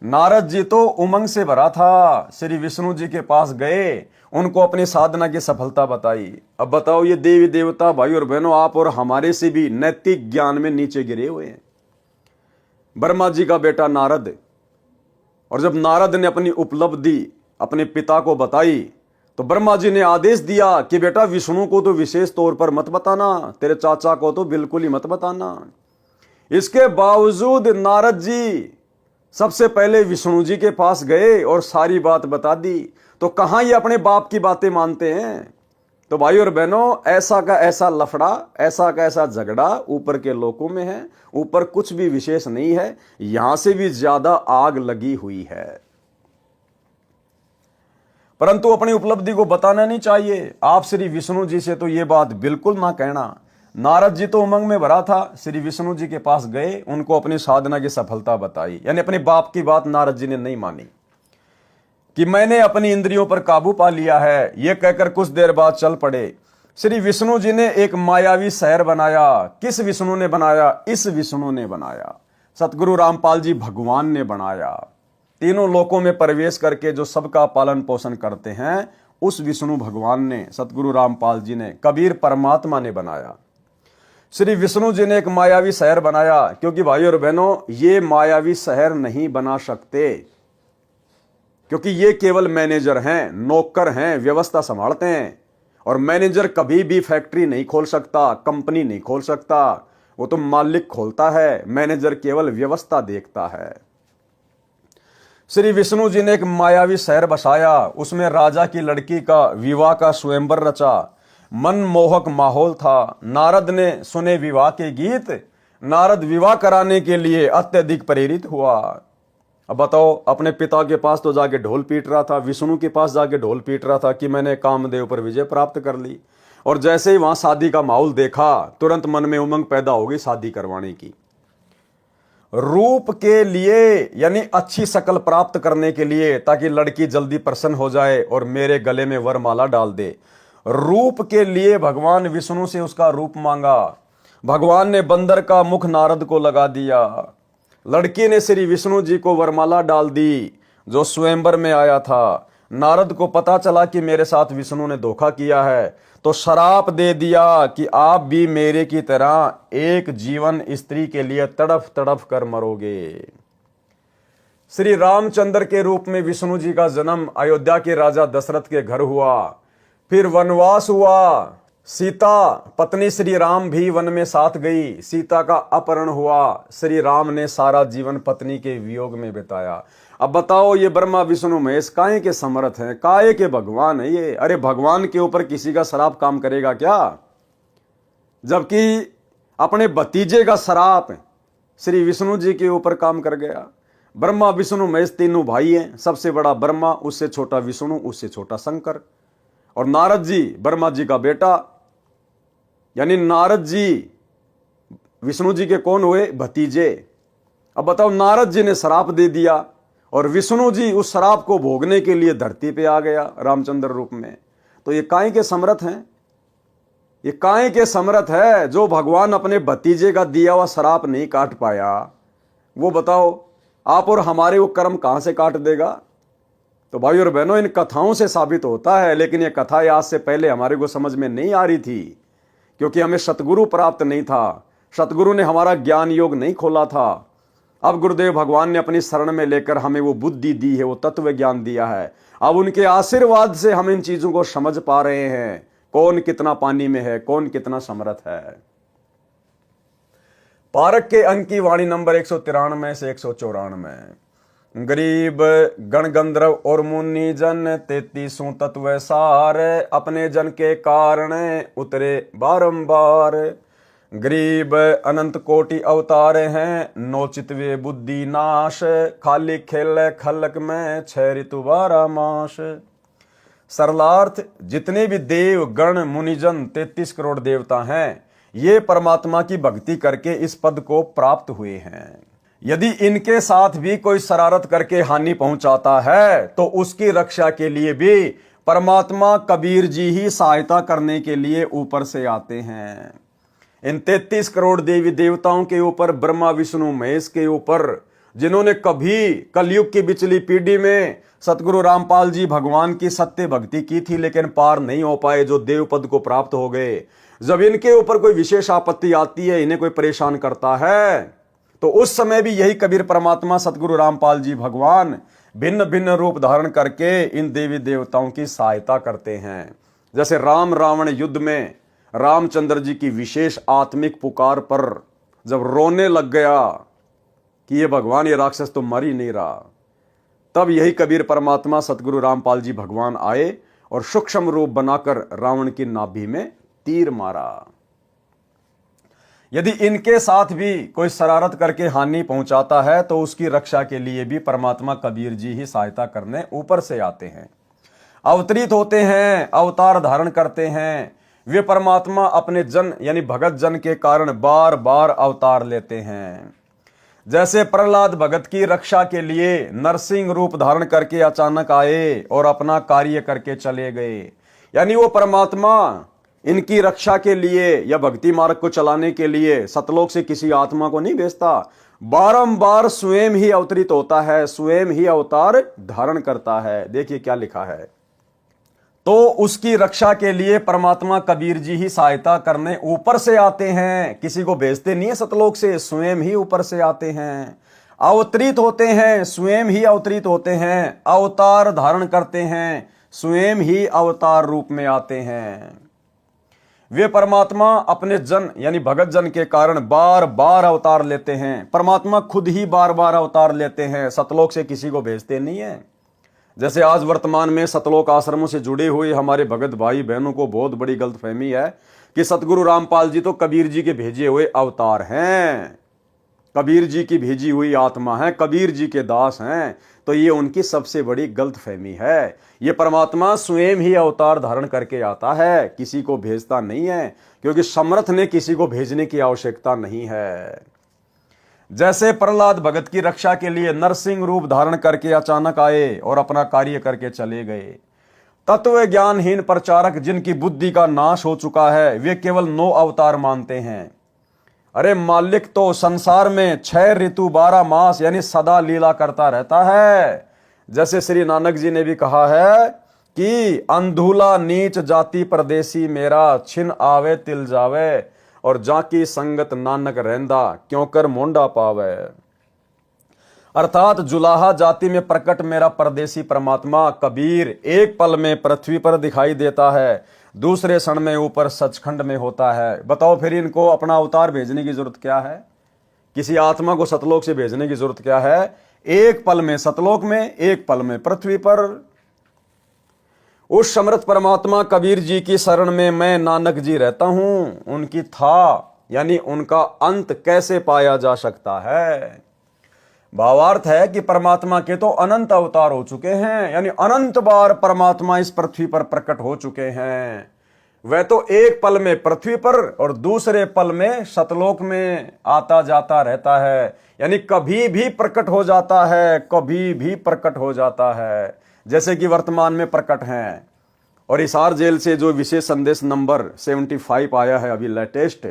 नारद जी तो उमंग से भरा था, श्री विष्णु जी के पास गए, उनको अपनी साधना की सफलता बताई। अब बताओ, ये देवी देवता भाई और बहनों, आप और हमारे से भी नैतिक ज्ञान में नीचे गिरे हुए हैं। ब्रह्मा जी का बेटा नारद, और जब नारद ने अपनी उपलब्धि अपने पिता को बताई तो ब्रह्मा जी ने आदेश दिया कि बेटा विष्णु को तो विशेष तौर पर मत बताना, तेरे चाचा को तो बिल्कुल ही मत बताना। इसके बावजूद नारद जी सबसे पहले विष्णु जी के पास गए और सारी बात बता दी। तो कहां ये अपने बाप की बातें मानते हैं। तो भाई और बहनों, ऐसा का ऐसा लफड़ा, ऐसा का ऐसा झगड़ा ऊपर के लोकों में है। ऊपर कुछ भी विशेष नहीं है, यहां से भी ज्यादा आग लगी हुई है। परंतु अपनी उपलब्धि को बताना नहीं चाहिए। आप श्री विष्णु जी से तो ये बात बिल्कुल ना कहना। नारद जी तो उमंग में भरा था, श्री विष्णु जी के पास गए, उनको अपनी साधना की सफलता बताई। यानी अपने बाप की बात नारद जी ने नहीं मानी कि मैंने अपनी इंद्रियों पर काबू पा लिया है। यह कहकर कुछ देर बाद चल पड़े। श्री विष्णु जी ने एक मायावी शहर बनाया। किस विष्णु ने बनाया? इस विष्णु ने बनाया, सतगुरु रामपाल जी भगवान ने बनाया। तीनों लोकों में प्रवेश करके जो सबका पालन पोषण करते हैं, उस विष्णु भगवान ने, सतगुरु रामपाल जी ने, कबीर परमात्मा ने बनाया। श्री विष्णु जी ने एक मायावी शहर बनाया, क्योंकि भाई और बहनों, ये मायावी शहर नहीं बना सकते, क्योंकि ये केवल मैनेजर हैं, नौकर हैं, व्यवस्था संभालते हैं। और मैनेजर कभी भी फैक्ट्री नहीं खोल सकता, कंपनी नहीं खोल सकता, वो तो मालिक खोलता है, मैनेजर केवल व्यवस्था देखता है। श्री विष्णु जी ने एक मायावी शहर बसाया, उसमें राजा की लड़की का विवाह का स्वयंवर रचा। मनमोहक माहौल था। नारद ने सुने विवाह के गीत। नारद विवाह कराने के लिए अत्यधिक प्रेरित हुआ। अब बताओ, अपने पिता के पास तो जाके ढोल पीट रहा था, विष्णु के पास जाके ढोल पीट रहा था कि मैंने कामदेव पर विजय प्राप्त कर ली। और जैसे ही वहां शादी का माहौल देखा, तुरंत मन में उमंग पैदा हो गई शादी करवाने की। रूप के लिए, यानी अच्छी शक्ल प्राप्त करने के लिए, ताकि लड़की जल्दी प्रसन्न हो जाए और मेरे गले में वरमाला डाल दे। रूप के लिए भगवान विष्णु से उसका रूप मांगा। भगवान ने बंदर का मुख नारद को लगा दिया। लड़की ने श्री विष्णु जी को वरमाला डाल दी, जो स्वयंवर में आया था। नारद को पता चला कि मेरे साथ विष्णु ने धोखा किया है, तो शराप दे दिया कि आप भी मेरे की तरह एक जीवन स्त्री के लिए तड़फ तड़फ कर मरोगे। श्री रामचंद्र के रूप में विष्णु जी का जन्म अयोध्या के राजा दशरथ के घर हुआ। फिर वनवास हुआ। सीता पत्नी श्री राम भी वन में साथ गई। सीता का अपहरण हुआ। श्री राम ने सारा जीवन पत्नी के वियोग में बिताया। अब बताओ, ये ब्रह्मा विष्णु महेश काहे के समर्थ हैं, काहे के भगवान है ये। अरे भगवान के ऊपर किसी का श्राप काम करेगा क्या? जबकि अपने भतीजे का श्राप श्री विष्णु जी के ऊपर काम कर गया। ब्रह्मा विष्णु महेश तीनों भाई हैं। सबसे बड़ा ब्रह्मा, उससे छोटा विष्णु, उससे छोटा शंकर। और नारद जी ब्रह्मा जी का बेटा, यानी नारद जी विष्णु जी के कौन हुए? भतीजे। अब बताओ, नारद जी ने श्राप दे दिया और विष्णु जी उस श्राप को भोगने के लिए धरती पे आ गया रामचंद्र रूप में। तो ये काहे के समर्थ हैं? ये काहे के समर्थ है जो भगवान अपने भतीजे का दिया हुआ श्राप नहीं काट पाया? वो बताओ, आप और हमारे वो कर्म कहां से काट देगा? तो भाई और बहनों, इन कथाओं से साबित होता है, लेकिन ये कथा आज से पहले हमारे को समझ में नहीं आ रही थी, क्योंकि हमें सतगुरु प्राप्त नहीं था। सतगुरु ने हमारा ज्ञान योग नहीं खोला था। अब गुरुदेव भगवान ने अपनी शरण में लेकर हमें वो बुद्धि दी है, वो तत्व ज्ञान दिया है। अब उनके आशीर्वाद से हम इन चीजों को समझ पा रहे हैं, कौन कितना पानी में है, कौन कितना समर्थ है। पारक के अंक की वाणी नंबर 193 से 194। गरीब गण गंधर्व और मुनि जन 33 तत्व सार, अपने जन के कारण उतरे बारंबार। गरीब अनंत कोटि अवतार हैं, नोचित वे बुद्धि नाश, खाली खेल खलक में 6 ऋतु 12 मास। सरलार्थ, जितने भी देव गण मुनिजन 33 करोड़ देवता हैं, ये परमात्मा की भक्ति करके इस पद को प्राप्त हुए हैं। यदि इनके साथ भी कोई शरारत करके हानि पहुंचाता है, तो उसकी रक्षा के लिए भी परमात्मा कबीर जी ही सहायता करने के लिए ऊपर से आते हैं। इन 33 करोड़ देवी देवताओं के ऊपर, ब्रह्मा विष्णु महेश के ऊपर जिन्होंने कभी कलयुग की बिचली पीढ़ी में सतगुरु रामपाल जी भगवान की सत्य भक्ति की थी लेकिन पार नहीं हो पाए, जो देव पद को प्राप्त हो गए। जब इनके ऊपर कोई विशेष आपत्ति आती है, इन्हें कोई परेशान करता है, तो उस समय भी यही कबीर परमात्मा सतगुरु रामपाल जी भगवान भिन्न भिन्न रूप धारण करके इन देवी देवताओं की सहायता करते हैं। जैसे राम रावण युद्ध में रामचंद्र जी की विशेष आत्मिक पुकार पर जब रोने लग गया कि ये भगवान, ये राक्षस तो मर ही नहीं रहा, तब यही कबीर परमात्मा सतगुरु रामपाल जी भगवान आए और सूक्ष्म रूप बनाकर रावण की नाभि में तीर मारा। यदि इनके साथ भी कोई शरारत करके हानि पहुंचाता है तो उसकी रक्षा के लिए भी परमात्मा कबीर जी ही सहायता करने ऊपर से आते हैं, अवतरित होते हैं, अवतार धारण करते हैं। वे परमात्मा अपने जन यानी भगत जन के कारण बार बार अवतार लेते हैं। जैसे प्रहलाद भगत की रक्षा के लिए नरसिंह रूप धारण करके अचानक आए और अपना कार्य करके चले गए, यानी वो परमात्मा इनकी रक्षा के लिए या भक्ति मार्ग को चलाने के लिए सतलोक से किसी आत्मा को नहीं भेजता, बारंबार स्वयं ही अवतरित होता है, स्वयं ही अवतार धारण करता है। देखिए क्या लिखा है, तो उसकी रक्षा के लिए परमात्मा कबीर जी ही सहायता करने ऊपर से आते हैं, किसी को भेजते नहीं है सतलोक से, स्वयं ही ऊपर से आते हैं, अवतरित होते हैं, स्वयं ही अवतरित होते हैं, अवतार धारण करते हैं, स्वयं ही अवतार रूप में आते हैं। वे परमात्मा अपने जन यानी भगत जन के कारण बार बार अवतार लेते हैं। परमात्मा खुद ही बार बार अवतार लेते हैं, सतलोक से किसी को भेजते नहीं है। जैसे आज वर्तमान में सतलोक आश्रमों से जुड़े हुए हमारे भगत भाई बहनों को बहुत बड़ी गलतफहमी है कि सतगुरु रामपाल जी तो कबीर जी के भेजे हुए अवतार हैं, कबीर जी की भेजी हुई आत्मा है, कबीर जी के दास हैं। तो ये उनकी सबसे बड़ी गलतफहमी है। ये परमात्मा स्वयं ही अवतार धारण करके आता है, किसी को भेजता नहीं है, क्योंकि समर्थ ने किसी को भेजने की आवश्यकता नहीं है। जैसे प्रहलाद भगत की रक्षा के लिए नरसिंह रूप धारण करके अचानक आए और अपना कार्य करके चले गए। तत्व ज्ञानहीन प्रचारक जिनकी बुद्धि का नाश हो चुका है, वे केवल 9 अवतार मानते हैं। अरे मालिक तो संसार में 6 ऋतु 12 मास यानी सदा लीला करता रहता है। जैसे श्री नानक जी ने भी कहा है कि अंधुला नीच जाति परदेसी मेरा, छिन आवे तिल जावे और जाकी संगत नानक रहंदा क्यों कर मोंडा पावे। अर्थात जुलाहा जाति में प्रकट मेरा परदेसी परमात्मा कबीर एक पल में पृथ्वी पर दिखाई देता है, दूसरे क्षण में ऊपर सचखंड में होता है। बताओ फिर इनको अपना अवतार भेजने की जरूरत क्या है, किसी आत्मा को सतलोक से भेजने की जरूरत क्या है। एक पल में सतलोक में, एक पल में पृथ्वी पर। उस समर्थ परमात्मा कबीर जी की शरण में मैं नानक जी रहता हूं, उनकी था यानी उनका अंत कैसे पाया जा सकता है। भावार्थ है कि परमात्मा के तो अनंत अवतार हो चुके हैं, यानी अनंत बार परमात्मा इस पृथ्वी पर प्रकट हो चुके हैं। वह तो एक पल में पृथ्वी पर और दूसरे पल में सतलोक में आता जाता रहता है, यानी कभी भी प्रकट हो जाता है, कभी भी प्रकट हो जाता है, जैसे कि वर्तमान में प्रकट हैं। और हिसार जेल से जो विशेष संदेश नंबर 75 आया है अभी लेटेस्ट,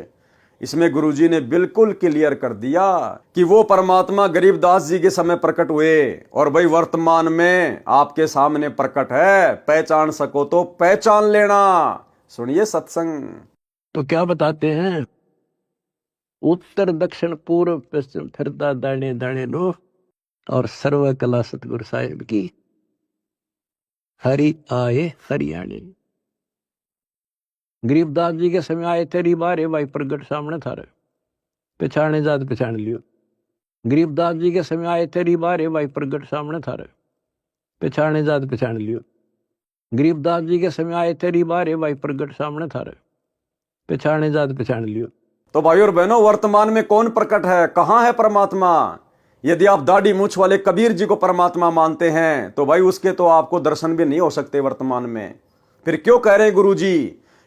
इसमें गुरुजी ने बिल्कुल क्लियर कर दिया कि वो परमात्मा गरीबदास जी के समय प्रकट हुए और भाई वर्तमान में आपके सामने प्रकट है। पहचान सको तो पहचान लेना। सुनिए सत्संग। तो क्या बताते हैं, उत्तर दक्षिण पूर्व पश्चिम फिरता दाने दाने लो, और सर्व कला सतगुरु साहिब की हरि आए हरियाणे। गरीबदास जी के समय आए तेरी बारे भाई प्रगट सामने थारे, पहचाने जात पहचान लियो। गरीबदास जी के समय आए तेरी बारे भाई प्रगट सामने थारे, पहचाने जात पहचान लियो। गरीबदास जी के समय आए तेरी बारे भाई प्रगट सामने थारे, पहचाने जात पहचान लियो। तो भाई और बहनों, वर्तमान में कौन प्रकट है, कहां है परमात्मा? यदि आप दाढ़ी मूछ वाले कबीर जी को परमात्मा मानते हैं तो भाई उसके तो आपको दर्शन भी नहीं हो सकते वर्तमान में। फिर क्यों कह रहे गुरु जी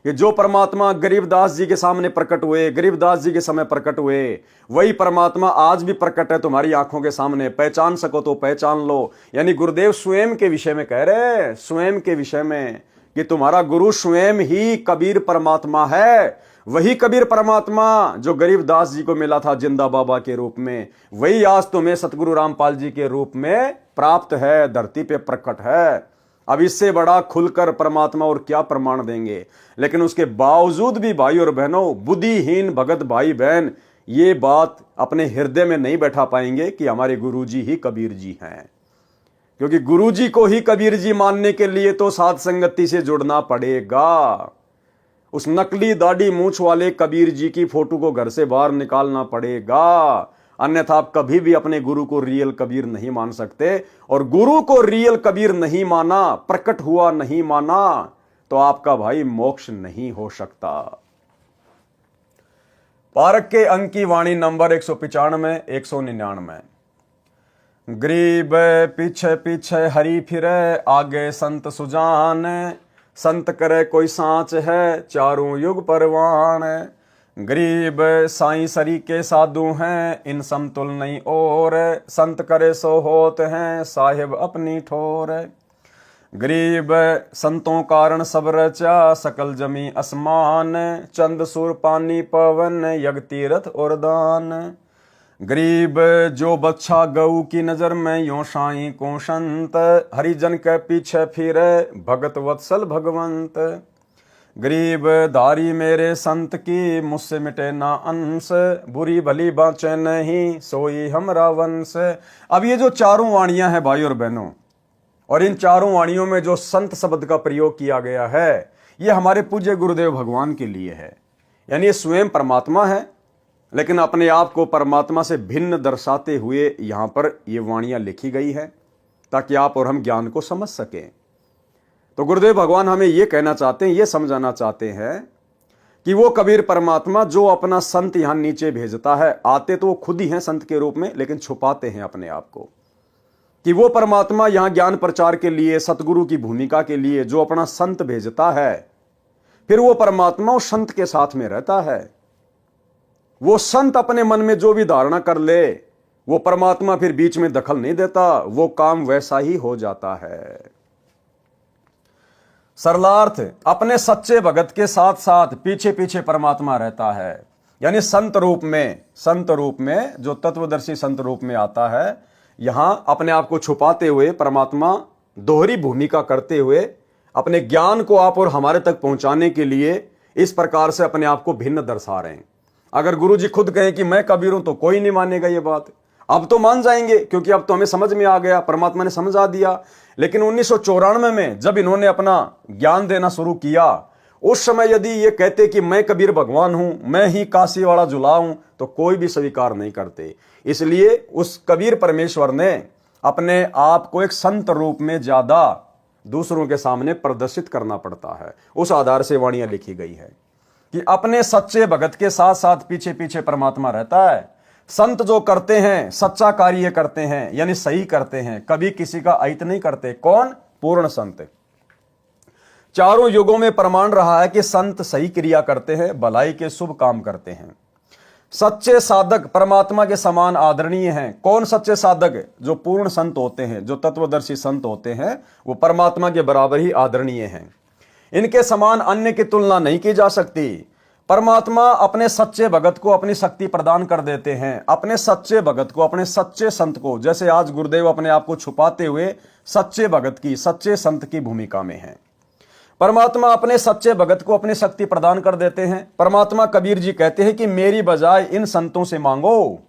कि जो परमात्मा गरीबदास जी के सामने प्रकट हुए, गरीबदास जी के समय प्रकट हुए, वही परमात्मा आज भी प्रकट है तुम्हारी आंखों के सामने। पहचान सको तो पहचान लो। यानी गुरुदेव स्वयं के विषय में कह रहे, स्वयं के विषय में, कि तुम्हारा गुरु स्वयं ही कबीर परमात्मा है। वही कबीर परमात्मा जो गरीबदास जी को मिला था जिंदा बाबा के रूप में, वही आज तुम्हें सतगुरु रामपाल जी के रूप में प्राप्त है, धरती पे प्रकट है। अब इससे बड़ा खुलकर परमात्मा और क्या प्रमाण देंगे। लेकिन उसके बावजूद भी भाई और बहनों, बुद्धिहीन भगत भाई बहन ये बात अपने हृदय में नहीं बैठा पाएंगे कि हमारे गुरुजी ही कबीर जी हैं। क्योंकि गुरुजी को ही कबीर जी मानने के लिए तो साध संगति से जुड़ना पड़ेगा। उस नकली दाढ़ी मूंछ वाले कबीर जी की फोटो को घर से बाहर निकालना पड़ेगा, अन्यथा आप कभी भी अपने गुरु को रियल कबीर नहीं मान सकते। और गुरु को रियल कबीर नहीं माना, प्रकट हुआ नहीं माना, तो आपका भाई मोक्ष नहीं हो सकता। पारक के अंक की वाणी नंबर 195 199। गरीब पीछे पीछे हरि फिरे, आगे संत सुजान, संत करे कोई सांच है, चारों युग परवान। गरीब साईं सरी के साधु हैं, इन समतुल नहीं और, संत करे सो होत हैं, साहिब अपनी ठोर। गरीब संतों कारण सब रचा, सकल जमी आसमान, चंद सुर पानी पवन, यज्ञ तीरथ और दान। गरीब जो बच्चा गऊ की नजर में, यो साईं को संत, हरिजन के पीछे फिरे, भगत वत्सल भगवंत। गरीब धारी मेरे संत की, मुझसे मिटे ना अंश, बुरी भली बाँचे नहीं, सोई हमरा वंश। अब ये जो चारों वाणियां हैं भाई और बहनों, और इन चारों वाणियों में जो संत शब्द का प्रयोग किया गया है, ये हमारे पूज्य गुरुदेव भगवान के लिए है। यानी ये स्वयं परमात्मा है, लेकिन अपने आप को परमात्मा से भिन्न दर्शाते हुए यहां पर ये वाणियां लिखी गई है, ताकि आप और हम ज्ञान को समझ सकें। तो गुरुदेव भगवान हमें ये कहना चाहते हैं, ये समझाना चाहते हैं कि वो कबीर परमात्मा जो अपना संत यहां नीचे भेजता है, आते तो वो खुद ही हैं संत के रूप में, लेकिन छुपाते हैं अपने आप को, कि वो परमात्मा यहां ज्ञान प्रचार के लिए, सतगुरु की भूमिका के लिए जो अपना संत भेजता है, फिर वो परमात्मा उस संत के साथ में रहता है। वो संत अपने मन में जो भी धारणा कर ले, वो परमात्मा फिर बीच में दखल नहीं देता, वो काम वैसा ही हो जाता है। सरलार्थ, अपने सच्चे भगत के साथ साथ पीछे पीछे परमात्मा रहता है। यानी संत रूप में जो तत्वदर्शी संत रूप में आता है, यहां अपने आप को छुपाते हुए परमात्मा दोहरी भूमिका करते हुए अपने ज्ञान को आप और हमारे तक पहुंचाने के लिए इस प्रकार से अपने आप को भिन्न दर्शा रहे हैं। अगर गुरु जी खुद कहें कि मैं कबीर हूं, तो कोई नहीं मानेगा ये बात। अब तो मान जाएंगे, क्योंकि अब तो हमें समझ में आ गया, परमात्मा ने समझा दिया। लेकिन 1994 में जब इन्होंने अपना ज्ञान देना शुरू किया, उस समय यदि ये कहते कि मैं कबीर भगवान हूं, मैं ही काशी वाला जुला हूं, तो कोई भी स्वीकार नहीं करते। इसलिए उस कबीर परमेश्वर ने अपने आप को एक संत रूप में ज्यादा दूसरों के सामने प्रदर्शित करना पड़ता है। उस आधार से वाणियां लिखी गई है कि अपने सच्चे भगत के साथ साथ पीछे पीछे परमात्मा रहता है। संत जो करते हैं, सच्चा कार्य करते हैं, यानी सही करते हैं, कभी किसी का अहित नहीं करते। कौन? पूर्ण संत। चारों युगों में प्रमाण रहा है कि संत सही क्रिया करते हैं, भलाई के शुभ काम करते हैं। सच्चे साधक परमात्मा के समान आदरणीय हैं। कौन सच्चे साधक? जो पूर्ण संत होते हैं, जो तत्वदर्शी संत होते हैं, वो परमात्मा के बराबर ही आदरणीय हैं। इनके समान अन्य की तुलना नहीं की जा सकती। परमात्मा अपने सच्चे भगत को अपनी शक्ति प्रदान कर देते हैं, अपने सच्चे भगत को, अपने सच्चे संत को। जैसे आज गुरुदेव अपने आप को छुपाते हुए सच्चे भगत की, सच्चे संत की भूमिका में हैं। परमात्मा अपने सच्चे भगत को अपनी शक्ति प्रदान कर देते हैं। परमात्मा कबीर जी कहते हैं कि मेरी बजाय इन संतों से मांगो।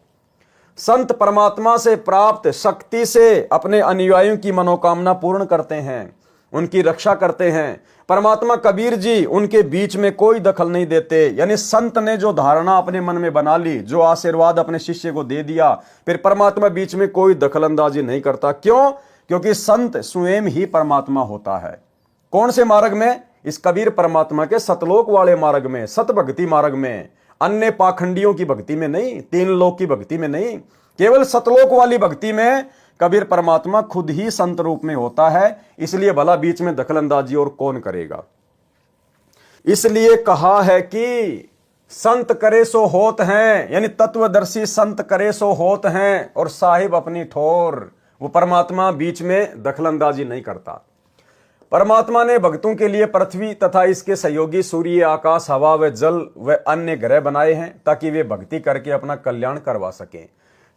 संत परमात्मा से प्राप्त शक्ति से अपने अनुयायियों की मनोकामना पूर्ण करते हैं, उनकी रक्षा करते हैं। परमात्मा कबीर जी उनके बीच में कोई दखल नहीं देते। यानी संत ने जो धारणा अपने मन में बना ली, जो आशीर्वाद अपने शिष्य को दे दिया, फिर परमात्मा बीच में कोई दखलंदाजी नहीं करता। क्यों? क्योंकि संत स्वयं ही परमात्मा होता है। कौन से मार्ग में? इस कबीर परमात्मा के सतलोक वाले मार्ग में, सत भक्ति मार्ग में, अन्य पाखंडियों की भक्ति में नहीं, तीन लोक की भक्ति में नहीं, केवल सतलोक वाली भक्ति में कबीर परमात्मा खुद ही संत रूप में होता है। इसलिए भला बीच में दखलंदाजी और कौन करेगा? इसलिए कहा है कि संत करे सो होत हैं, यानी तत्वदर्शी संत करे सो होत हैं, और साहिब अपनी ठोर। वो परमात्मा बीच में दखलंदाजी नहीं करता। परमात्मा ने भक्तों के लिए पृथ्वी तथा इसके सहयोगी सूर्य, आकाश, हवा व जल व अन्य ग्रह बनाए हैं ताकि वे भक्ति करके अपना कल्याण करवा सकें।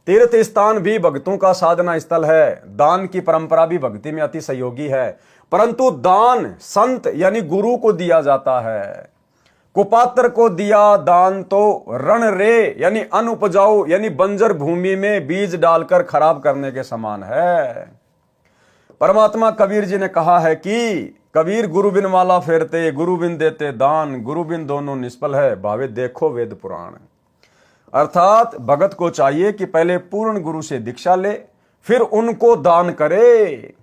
तीर्थ स्थान भी भक्तों का साधना स्थल है। दान की परंपरा भी भक्ति में अति सहयोगी है, परंतु दान संत यानी गुरु को दिया जाता है। कुपात्र को दिया दान तो रण रे यानी अनुपजाऊ यानी बंजर भूमि में बीज डालकर खराब करने के समान है। परमात्मा कबीर जी ने कहा है कि कबीर गुरु बिन माला फेरते, गुरु बिन देते दान, गुरु बिन दोनों निष्फल है, भावे देखो वेद पुराण। अर्थात भगत को चाहिए कि पहले पूर्ण गुरु से दीक्षा ले, फिर उनको दान करे,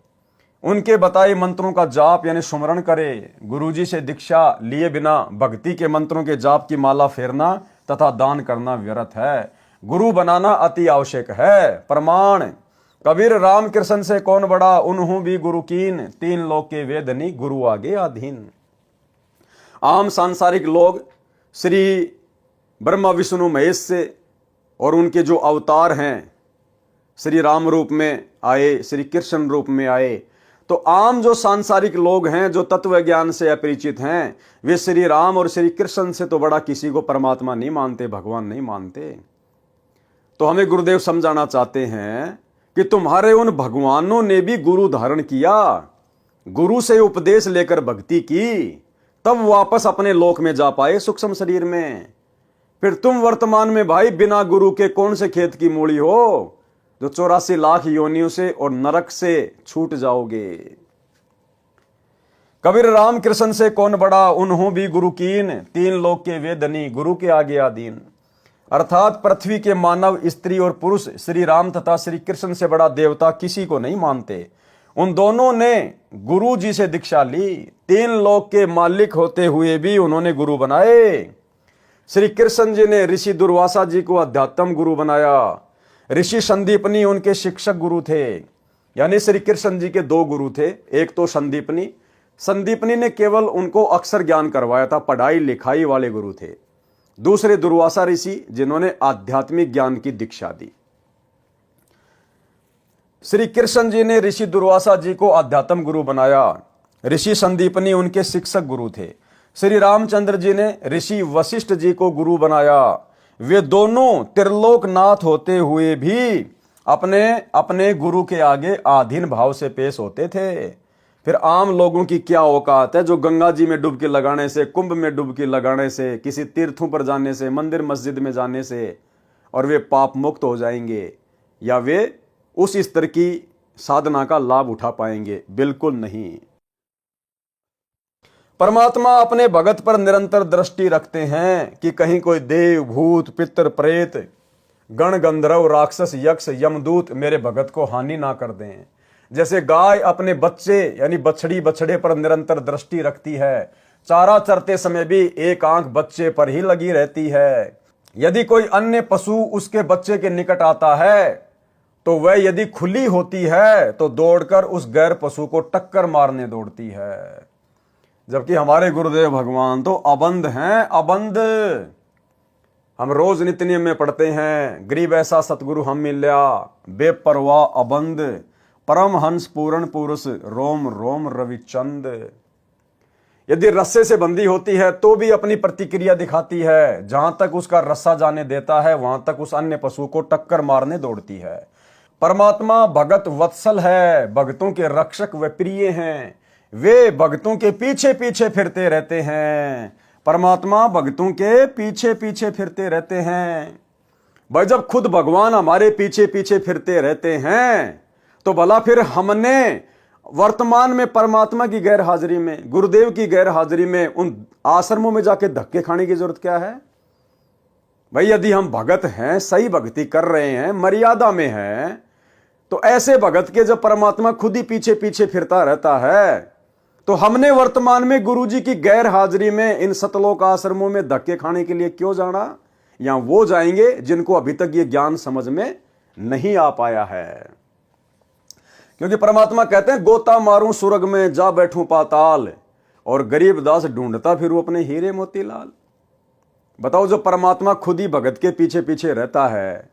उनके बताए मंत्रों का जाप यानी सुमरण करे। गुरुजी से दीक्षा लिए बिना भक्ति के मंत्रों के जाप की माला फेरना तथा दान करना व्यर्थ है। गुरु बनाना अति आवश्यक है। प्रमाण कबीर राम कृष्ण से कौन बड़ा, उन्हों भी गुरु कीन, तीन लोक के वेदनी गुरु आगे अधीन। आम सांसारिक लोग श्री ब्रह्मा विष्णु महेश से और उनके जो अवतार हैं, श्री राम रूप में आए, श्री कृष्ण रूप में आए, तो आम जो सांसारिक लोग हैं जो तत्व ज्ञान से अपरिचित हैं, वे श्री राम और श्री कृष्ण से तो बड़ा किसी को परमात्मा नहीं मानते, भगवान नहीं मानते। तो हमें गुरुदेव समझाना चाहते हैं कि तुम्हारे उन भगवानों ने भी गुरु धारण किया, गुरु से उपदेश लेकर भक्ति की, तब वापस अपने लोक में जा पाए सूक्ष्म शरीर में। फिर तुम वर्तमान में भाई बिना गुरु के कौन से खेत की मूली हो जो 84 लाख योनियों से और नरक से छूट जाओगे। कबीर राम कृष्ण से कौन बड़ा, उन्हों भी गुरु कीन, तीन लोक के वेदनी गुरु के आगे आधीन। अर्थात पृथ्वी के मानव, स्त्री और पुरुष श्री राम तथा श्री कृष्ण से बड़ा देवता किसी को नहीं मानते। उन दोनों ने गुरु जी से दीक्षा ली, तीन लोक के मालिक होते हुए भी उन्होंने गुरु बनाए। श्री कृष्ण जी ने ऋषि दुर्वासा जी को अध्यात्म गुरु बनाया। ऋषि संदीपनी उनके शिक्षक गुरु थे, यानी श्री कृष्ण जी के दो गुरु थे। एक तो संदीपनी ने केवल उनको अक्षर ज्ञान करवाया था, पढ़ाई लिखाई वाले गुरु थे। दूसरे दुर्वासा ऋषि जिन्होंने आध्यात्मिक ज्ञान की दीक्षा दी। श्री कृष्ण जी ने ऋषि दुर्वासा जी को आध्यात्म गुरु बनाया, ऋषि संदीपनी उनके शिक्षक गुरु थे। श्री रामचंद्र जी ने ऋषि वशिष्ठ जी को गुरु बनाया। वे दोनों त्रिलोकनाथ होते हुए भी अपने अपने गुरु के आगे आधीन भाव से पेश होते थे। फिर आम लोगों की क्या औकात है जो गंगा जी में डुबकी लगाने से, कुंभ में डुबकी लगाने से, किसी तीर्थों पर जाने से, मंदिर मस्जिद में जाने से और वे पाप मुक्त हो जाएंगे या वे उस स्तर की साधना का लाभ उठा पाएंगे? बिल्कुल नहीं। परमात्मा अपने भगत पर निरंतर दृष्टि रखते हैं कि कहीं कोई देव, भूत, पितर, प्रेत, गण, गंधर्व, राक्षस, यक्ष, यमदूत मेरे भगत को हानि ना कर दें। जैसे गाय अपने बच्चे यानी बछड़ी बछड़े पर निरंतर दृष्टि रखती है, चारा चरते समय भी एक आंख बच्चे पर ही लगी रहती है। यदि कोई अन्य पशु उसके बच्चे के निकट आता है तो वह यदि खुली होती है तो दौड़कर उस गैर पशु को टक्कर मारने दौड़ती है। जबकि हमारे गुरुदेव भगवान तो अबंध हैं, अबंध। हम रोज नित्य नियम में पढ़ते हैं, गरीब ऐसा सतगुरु हम मिल्या, बेपरवाह अबंध, परम हंस पूर्ण पुरुष, रोम रोम रविचंद। यदि रस्से से बंधी होती है तो भी अपनी प्रतिक्रिया दिखाती है, जहां तक उसका रस्सा जाने देता है वहां तक उस अन्य पशु को टक्कर मारने दौड़ती है। परमात्मा भगत वत्सल है, भक्तों के रक्षक व प्रिय हैं। वे भक्तों के पीछे पीछे फिरते रहते हैं। परमात्मा भक्तों के पीछे पीछे फिरते रहते हैं। भाई जब खुद भगवान हमारे पीछे पीछे फिरते रहते हैं तो भला फिर हमने वर्तमान में परमात्मा की गैर हाजिरी में, गुरुदेव की गैर हाजिरी में उन आश्रमों में जाके धक्के खाने की जरूरत क्या है? भाई यदि हम भगत हैं, सही भक्ति कर रहे हैं, मर्यादा में हैं, तो ऐसे भगत के जब परमात्मा खुद ही पीछे पीछे फिरता रहता है तो हमने वर्तमान में गुरुजी की गैर हाजिरी में इन सतलोक आश्रमों में धक्के खाने के लिए क्यों जाना? या वो जाएंगे जिनको अभी तक ये ज्ञान समझ में नहीं आ पाया है। क्योंकि परमात्मा कहते हैं गोता मारूं सुरग में जा बैठूं पाताल, और गरीब दास ढूंढता फिर वो अपने हीरे मोतीलाल। बताओ, जो परमात्मा खुद ही भगत के पीछे पीछे रहता है,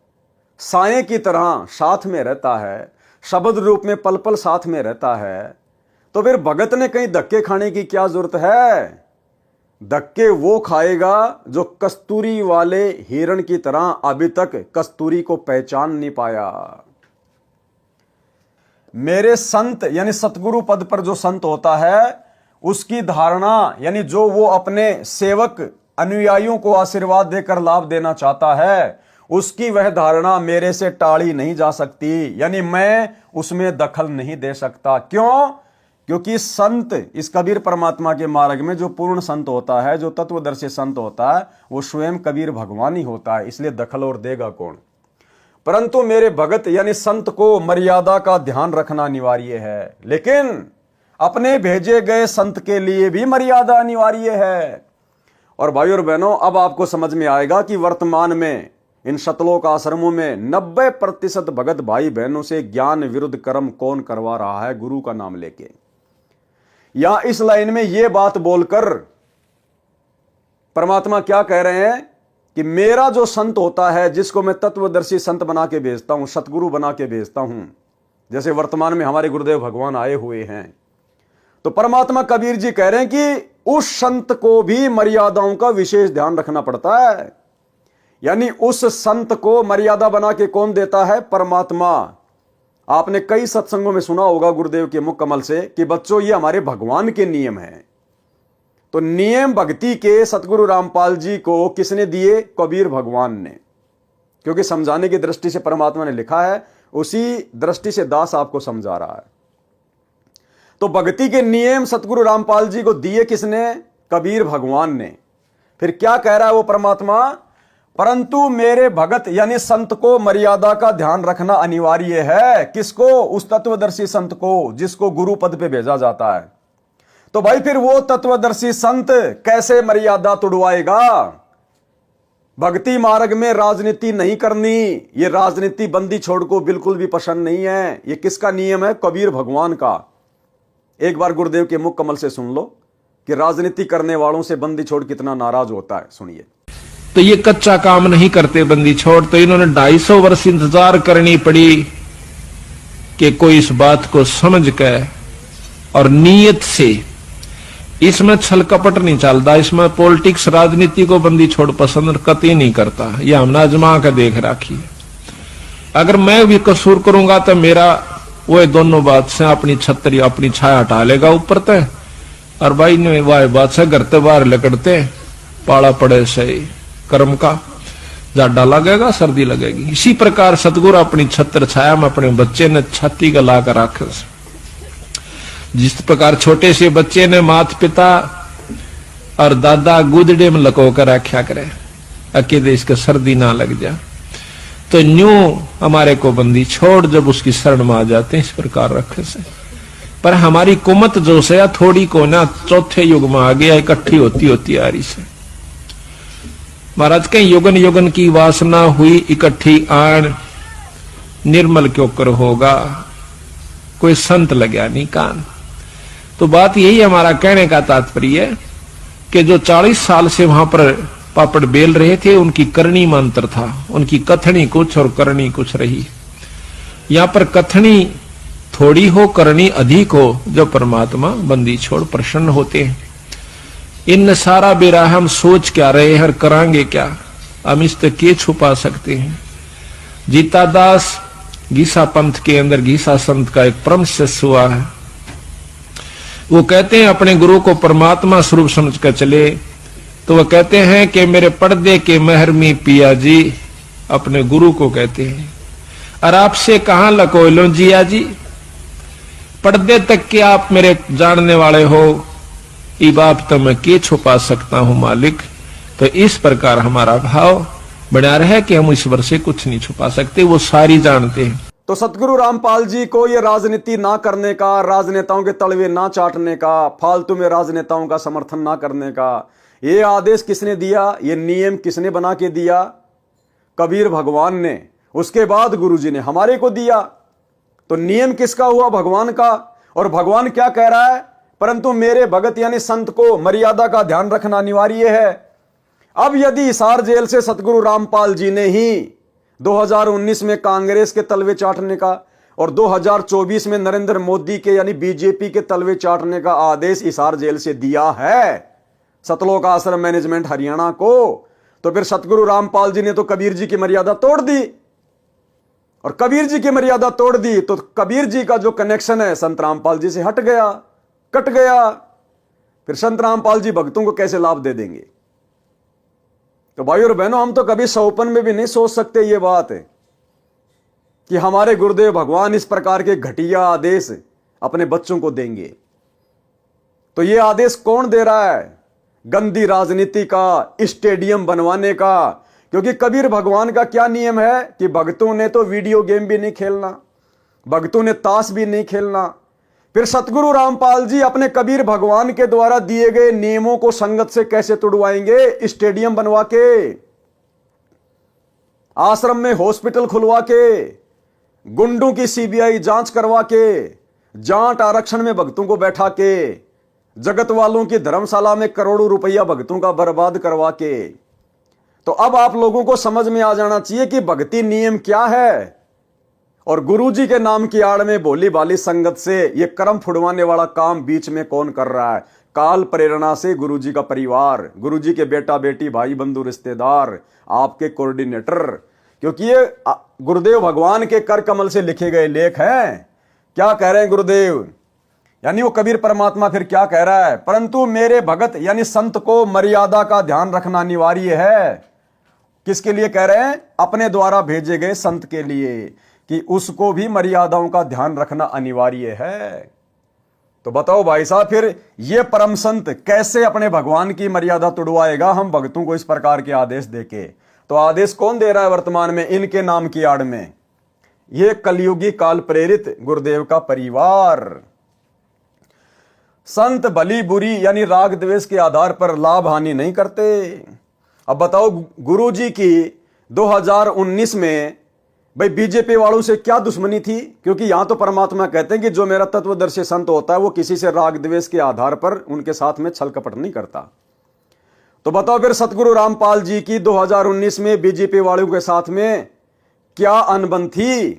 साए की तरह साथ में रहता है, शब्द रूप में पल पल साथ में रहता है, तो फिर भगत ने कहीं धक्के खाने की क्या जरूरत है? धक्के वो खाएगा जो कस्तूरी वाले हिरण की तरह अभी तक कस्तूरी को पहचान नहीं पाया। मेरे संत यानी सतगुरु पद पर जो संत होता है, उसकी धारणा यानी जो वो अपने सेवक अनुयायियों को आशीर्वाद देकर लाभ देना चाहता है, उसकी वह धारणा मेरे से टाली नहीं जा सकती, यानी मैं उसमें दखल नहीं दे सकता। क्यों? क्योंकि संत, इस कबीर परमात्मा के मार्ग में जो पूर्ण संत होता है, जो तत्वदर्शी संत होता है, वो स्वयं कबीर भगवान ही होता है, इसलिए दखल और देगा कौन? परंतु मेरे भगत यानी संत को मर्यादा का ध्यान रखना अनिवार्य है, लेकिन अपने भेजे गए संत के लिए भी मर्यादा अनिवार्य है। और भाइयों और बहनों, अब आपको समझ में आएगा कि वर्तमान में इन शतलोक आश्रमों में 90% भगत भाई बहनों से ज्ञान विरुद्ध कर्म कौन करवा रहा है? गुरु का नाम लेके, या इस लाइन में यह बात बोलकर परमात्मा क्या कह रहे हैं कि मेरा जो संत होता है, जिसको मैं तत्वदर्शी संत बना के भेजता हूं, सतगुरु बना के भेजता हूं, जैसे वर्तमान में हमारे गुरुदेव भगवान आए हुए हैं, तो परमात्मा कबीर जी कह रहे हैं कि उस संत को भी मर्यादाओं का विशेष ध्यान रखना पड़ता है। यानी उस संत को मर्यादा बना के कौन देता है? परमात्मा। आपने कई सत्संगों में सुना होगा गुरुदेव के मुख कमल से कि बच्चों, ये हमारे भगवान के नियम हैं। तो नियम भक्ति के सतगुरु रामपाल जी को किसने दिए? कबीर भगवान ने। क्योंकि समझाने की दृष्टि से परमात्मा ने लिखा है, उसी दृष्टि से दास आपको समझा रहा है। तो भक्ति के नियम सतगुरु रामपाल जी को दिए किसने? कबीर भगवान ने। फिर क्या कह रहा है वो परमात्मा? परंतु मेरे भगत यानी संत को मर्यादा का ध्यान रखना अनिवार्य है। किसको? उस तत्वदर्शी संत को, जिसको गुरु पद पे भेजा जाता है। तो भाई फिर वो तत्वदर्शी संत कैसे मर्यादा तुड़वाएगा? भक्ति मार्ग में राजनीति नहीं करनी, ये राजनीति बंदी छोड़ को बिल्कुल भी पसंद नहीं है। ये किसका नियम है? कबीर भगवान का। एक बार गुरुदेव के मुख कमल से सुन लो कि राजनीति करने वालों से बंदी छोड़ कितना नाराज होता है। सुनिए। तो ये कच्चा काम नहीं करते बंदी छोड़, तो इन्होंने 250 वर्ष इंतजार करनी पड़ी कि कोई इस बात को समझ के और नीयत से, इसमें छल कपट नहीं चलता, इसमें पॉलिटिक्स राजनीति को बंदी छोड़ पसंद कतई नहीं करता। यह हमने आजमा के देख रखी है। अगर मैं भी कसूर करूंगा तो मेरा वो दोनों बात से अपनी छतरी अपनी छाया हटा लेगा ऊपर तय, और भाई ने वह बात से घर ते बाहर लकड़ते पाला पड़े से कर्म का जाडा लगेगा, सर्दी लगेगी। इसी प्रकार सतगुरु अपनी छत्र छाया में अपने बच्चे ने छाती का लाकर रखे। जिस प्रकार छोटे से बच्चे ने माता पिता और दादा गुदड़े में लको कर रखा करे, अकेले इसके सर्दी ना लग जा, तो न्यू हमारे को बंदी छोड़ जब उसकी शरण में आ जाते हैं, इस प्रकार रखे से। पर हमारी कुमत जो से थोड़ी को ना चौथे युग में आ गया, इकट्ठी होती होती आ रही से। महाराज के युगन युगन की वासना हुई इकट्ठी आन, निर्मल क्यों कर होगा, कोई संत लग्या नहीं कान। तो बात यही हमारा कहने का तात्पर्य है कि जो 40 साल से वहां पर पापड़ बेल रहे थे, उनकी करनी में अंतर था। उनकी कथनी कुछ और करनी कुछ रही। यहां पर कथनी थोड़ी हो, करनी अधिक हो, जो परमात्मा बंदी छोड़ प्रसन्न होते हैं। इन सारा बेरा हम सोच क्या रहे हैं और करांगे क्या, हम इस तक के छुपा सकते हैं। जीता दास गीसा पंथ के अंदर गीसा संत का एक परम शिष्य हुआ है। वो कहते हैं अपने गुरु को परमात्मा स्वरूप समझ कर चले, तो वो कहते हैं कि मेरे पर्दे के महरमी पिया जी, अपने गुरु को कहते हैं, और आपसे कहां लको लो जिया जी, पर्दे तक के आप मेरे जानने वाले हो, ई बाप तो मैं के छुपा सकता हूं मालिक। तो इस प्रकार हमारा भाव बना रहे कि हम ईश्वर से कुछ नहीं छुपा सकते, वो सारी जानते हैं। तो सतगुरु रामपाल जी को ये राजनीति ना करने का, राजनेताओं के तलवे ना चाटने का, फालतू में राजनेताओं का समर्थन ना करने का, ये आदेश किसने दिया? ये नियम किसने बना के दिया? कबीर भगवान ने। उसके बाद गुरुजी ने हमारे को दिया। तो नियम किसका हुआ? भगवान का। और भगवान क्या कह रहा है? परंतु मेरे भगत यानी संत को मर्यादा का ध्यान रखना अनिवार्य है। अब यदि हिसार जेल से सतगुरु रामपाल जी ने ही 2019 में कांग्रेस के तलवे चाटने का और 2024 में नरेंद्र मोदी के यानी बीजेपी के तलवे चाटने का आदेश हिसार जेल से दिया है सतलोक आश्रम मैनेजमेंट हरियाणा को, तो फिर सतगुरु रामपाल जी ने तो कबीर जी की मर्यादा तोड़ दी, और कबीर जी की मर्यादा तोड़ दी तो कबीर जी का जो कनेक्शन है संत रामपाल जी से हट गया, कट गया। फिर संत रामपाल जी भक्तों को कैसे लाभ दे देंगे? तो भाई और बहनों, हम तो कभी सौपन में भी नहीं सोच सकते ये बात है कि हमारे गुरुदेव भगवान इस प्रकार के घटिया आदेश अपने बच्चों को देंगे। तो ये आदेश कौन दे रहा है? गंदी राजनीति का, स्टेडियम बनवाने का। क्योंकि कबीर भगवान का क्या नियम है कि भक्तों ने तो वीडियो गेम भी नहीं खेलना, भक्तों ने ताश भी नहीं खेलना। फिर सतगुरु रामपाल जी अपने कबीर भगवान के द्वारा दिए गए नियमों को संगत से कैसे तुड़वाएंगे? स्टेडियम बनवा के, आश्रम में हॉस्पिटल खुलवा के, गुंडों की सीबीआई जांच करवा के, जाट आरक्षण में भक्तों को बैठा के, जगत वालों की धर्मशाला में करोड़ों रुपया भक्तों का बर्बाद करवा के। तो अब आप लोगों को समझ में आ जाना चाहिए कि भक्ति नियम क्या है, और गुरुजी के नाम की आड़ में भोली भाली संगत से ये कर्म फुड़वाने वाला काम बीच में कौन कर रहा है? काल प्रेरणा से गुरुजी का परिवार, गुरुजी के बेटा बेटी भाई बंधु रिश्तेदार, आपके कोऑर्डिनेटर। क्योंकि ये गुरुदेव भगवान के कर कमल से लिखे गए लेख हैं। क्या कह रहे हैं गुरुदेव? यानी वो कबीर परमात्मा फिर क्या कह रहा है? परंतु मेरे भगत यानी संत को मर्यादा का ध्यान रखना अनिवार्य है। किसके लिए कह रहे हैं? अपने द्वारा भेजे गए संत के लिए, कि उसको भी मर्यादाओं का ध्यान रखना अनिवार्य है। तो बताओ भाई साहब, फिर ये परम संत कैसे अपने भगवान की मर्यादा तुड़वाएगा हम भक्तों को इस प्रकार के आदेश देके? तो आदेश कौन दे रहा है वर्तमान में इनके नाम की आड़ में? ये कलयुगी काल प्रेरित गुरुदेव का परिवार। संत भली बुरी यानी राग द्वेष के आधार पर लाभ हानि नहीं करते। अब बताओ, गुरुजी की 2019 में भाई बीजेपी वालों से क्या दुश्मनी थी? क्योंकि यहां तो परमात्मा कहते हैं कि जो मेरा तत्वदर्शी संत होता है वो किसी से राग द्वेष के आधार पर उनके साथ में छल कपट नहीं करता। तो बताओ फिर सतगुरु रामपाल जी की 2019 में बीजेपी वालों के साथ में क्या अनबन थी,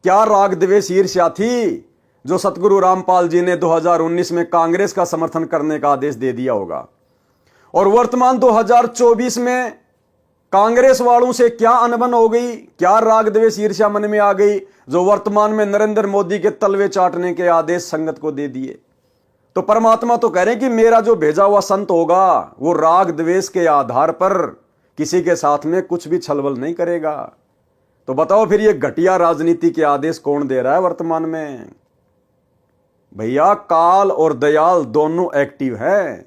क्या राग द्वेष ईर्ष्या थी, जो सतगुरु रामपाल जी ने 2019 में कांग्रेस का समर्थन करने का आदेश दे दिया होगा? और वर्तमान 2024 में कांग्रेस वालों से क्या अनबन हो गई, क्या राग द्वेष ईर्ष्या मन में आ गई, जो वर्तमान में नरेंद्र मोदी के तलवे चाटने के आदेश संगत को दे दिए? तो परमात्मा तो कह रहे हैं कि मेरा जो भेजा हुआ संत होगा वो राग द्वेष के आधार पर किसी के साथ में कुछ भी छलबल नहीं करेगा। तो बताओ फिर ये घटिया राजनीति के आदेश कौन दे रहा है वर्तमान में? भैया, काल और दयाल दोनों एक्टिव हैं,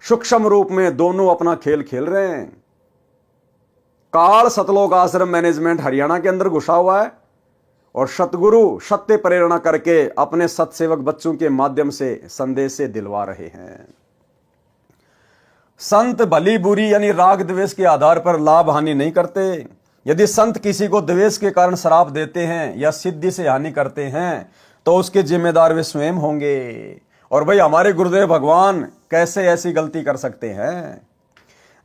सूक्ष्म रूप में दोनों अपना खेल खेल रहे हैं। काल सतलोक आश्रम मैनेजमेंट हरियाणा के अंदर घुसा हुआ है, और सतगुरु सत्य प्रेरणा करके अपने सत्सेवक बच्चों के माध्यम से संदेश से दिलवा रहे हैं। संत भली बुरी यानी राग द्वेष के आधार पर लाभ हानि नहीं करते। यदि संत किसी को द्वेष के कारण श्राप देते हैं या सिद्धि से हानि करते हैं तो उसके जिम्मेदार वे स्वयं होंगे। और भाई, हमारे गुरुदेव भगवान कैसे ऐसी गलती कर सकते हैं?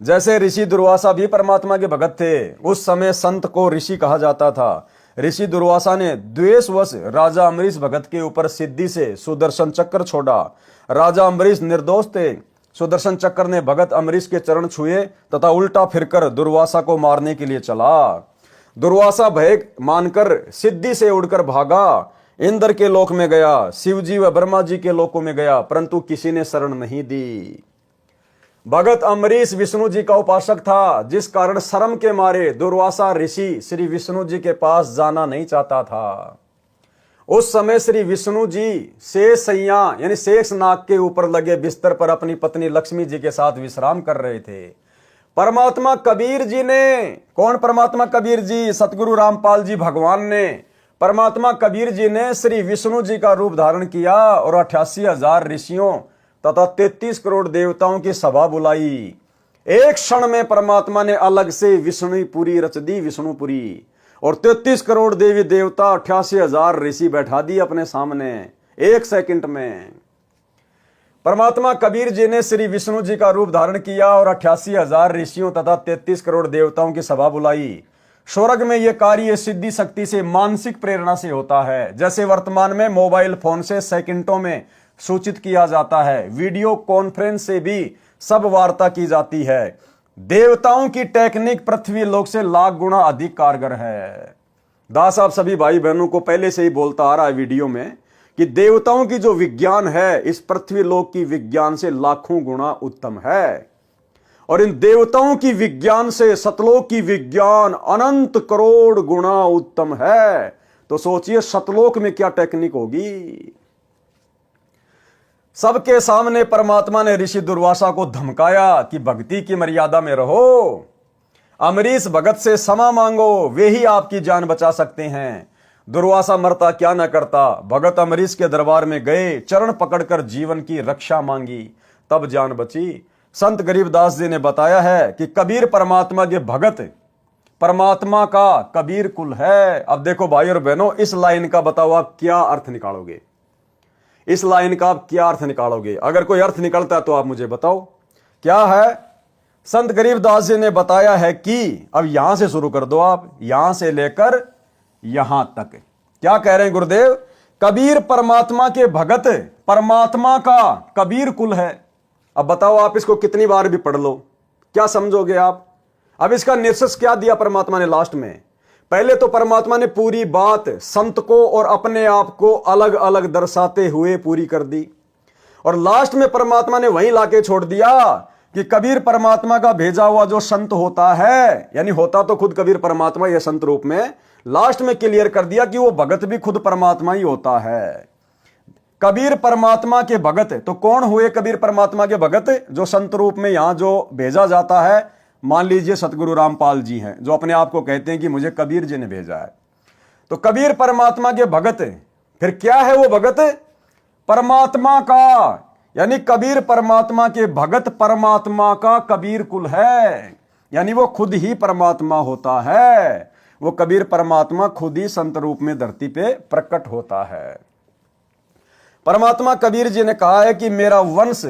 जैसे ऋषि दुर्वासा भी परमात्मा के भगत थे, उस समय संत को ऋषि कहा जाता था। ऋषि दुर्वासा ने द्वेषवश राजा अम्बरीश भगत के ऊपर सिद्धि से सुदर्शन चक्र छोड़ा। राजा अम्बरीश निर्दोष थे। सुदर्शन चक्र ने भगत अम्बरीश के चरण छुए तथा उल्टा फिरकर दुर्वासा को मारने के लिए चला। दुर्वासा भय मानकर सिद्धि से उड़कर भागा, इंद्र के लोक में गया, शिवजी व ब्रह्मा जी के लोकों में गया, परंतु किसी ने शरण नहीं दी। भगत अम्बरीश विष्णु जी का उपासक था, जिस कारण शर्म के मारे दुर्वासा ऋषि श्री विष्णु जी के पास जाना नहीं चाहता था। उस समय श्री विष्णु जी शेषैया यानी शेष नाग के ऊपर लगे बिस्तर पर अपनी पत्नी लक्ष्मी जी के साथ विश्राम कर रहे थे। परमात्मा कबीर जी ने, कौन परमात्मा कबीर जी? सतगुरु रामपाल जी भगवान ने, परमात्मा कबीर जी ने श्री विष्णु जी का रूप धारण किया और 88,000 ऋषियों तथा 33 करोड़ देवताओं की सभा बुलाई। एक क्षण में परमात्मा ने अलग से विष्णुपुरी रच दी, विष्णुपुरी, और 33 करोड़ देवी देवता 88,000 ऋषि बैठा दिए अपने सामने एक सेकंड में। परमात्मा कबीर जी ने श्री विष्णु जी का रूप धारण किया और 88,000 ऋषियों तथा 33 करोड़ देवताओं की सभा बुलाई। स्वर्ग में यह कार्य सिद्धि शक्ति से, मानसिक प्रेरणा से होता है। जैसे वर्तमान में मोबाइल फोन से सेकंडों में सूचित किया जाता है, वीडियो कॉन्फ्रेंस से भी सब वार्ता की जाती है। देवताओं की टेक्निक पृथ्वी लोक से लाख गुना अधिक कारगर है। दास साहब सभी भाई बहनों को पहले से ही बोलता आ रहा है वीडियो में कि देवताओं की जो विज्ञान है इस पृथ्वी लोक की विज्ञान से लाखों गुना उत्तम है। और इन देवताओं की विज्ञान से सतलोक की विज्ञान अनंत करोड़ गुना उत्तम है। तो सोचिए सतलोक में क्या टेक्निक होगी। सबके सामने परमात्मा ने ऋषि दुर्वासा को धमकाया कि भक्ति की मर्यादा में रहो, अमरीश भगत से क्षमा मांगो, वे ही आपकी जान बचा सकते हैं। दुर्वासा मरता क्या न करता, भगत अमरीश के दरबार में गए, चरण पकड़कर जीवन की रक्षा मांगी, तब जान बची। संत गरीबदास जी ने बताया है कि कबीर परमात्मा के भगत परमात्मा का कबीर कुल है। अब देखो भाई और बहनों, इस लाइन का बताओ आप क्या अर्थ निकालोगे, इस लाइन का आप क्या अर्थ निकालोगे? अगर कोई अर्थ निकलता है तो आप मुझे बताओ क्या है। संत गरीबदास जी ने बताया है कि, अब यहां से शुरू कर दो आप, यहां से लेकर यहां तक क्या कह रहे हैं गुरुदेव? कबीर परमात्मा के भगत परमात्मा का कबीर कुल है। अब बताओ आप इसको कितनी बार भी पढ़ लो, क्या समझोगे आप? अब इसका निष्कर्ष क्या दिया परमात्मा ने लास्ट में? पहले तो परमात्मा ने पूरी बात संत को और अपने आप को अलग अलग दर्शाते हुए पूरी कर दी, और लास्ट में परमात्मा ने वहीं लाके छोड़ दिया कि कबीर परमात्मा का भेजा हुआ जो संत होता है, यानी होता तो खुद कबीर परमात्मा या संत रूप में, लास्ट में क्लियर कर दिया कि वो भगत भी खुद परमात्मा ही होता है। कबीर परमात्मा के भगत तो कौन हुए? कबीर परमात्मा के भगत जो संत रूप में यहां जो भेजा जाता है, मान लीजिए सतगुरु रामपाल जी हैं जो अपने आप को कहते हैं कि मुझे कबीर जी ने भेजा है, तो कबीर परमात्मा के भगत। फिर क्या है वो भगत? परमात्मा का, यानी कबीर परमात्मा के भगत परमात्मा का कबीर कुल है, यानी वो खुद ही परमात्मा होता है। वो कबीर परमात्मा खुद ही संत रूप में धरती पे प्रकट होता है। परमात्मा कबीर जी ने कहा है कि मेरा वंश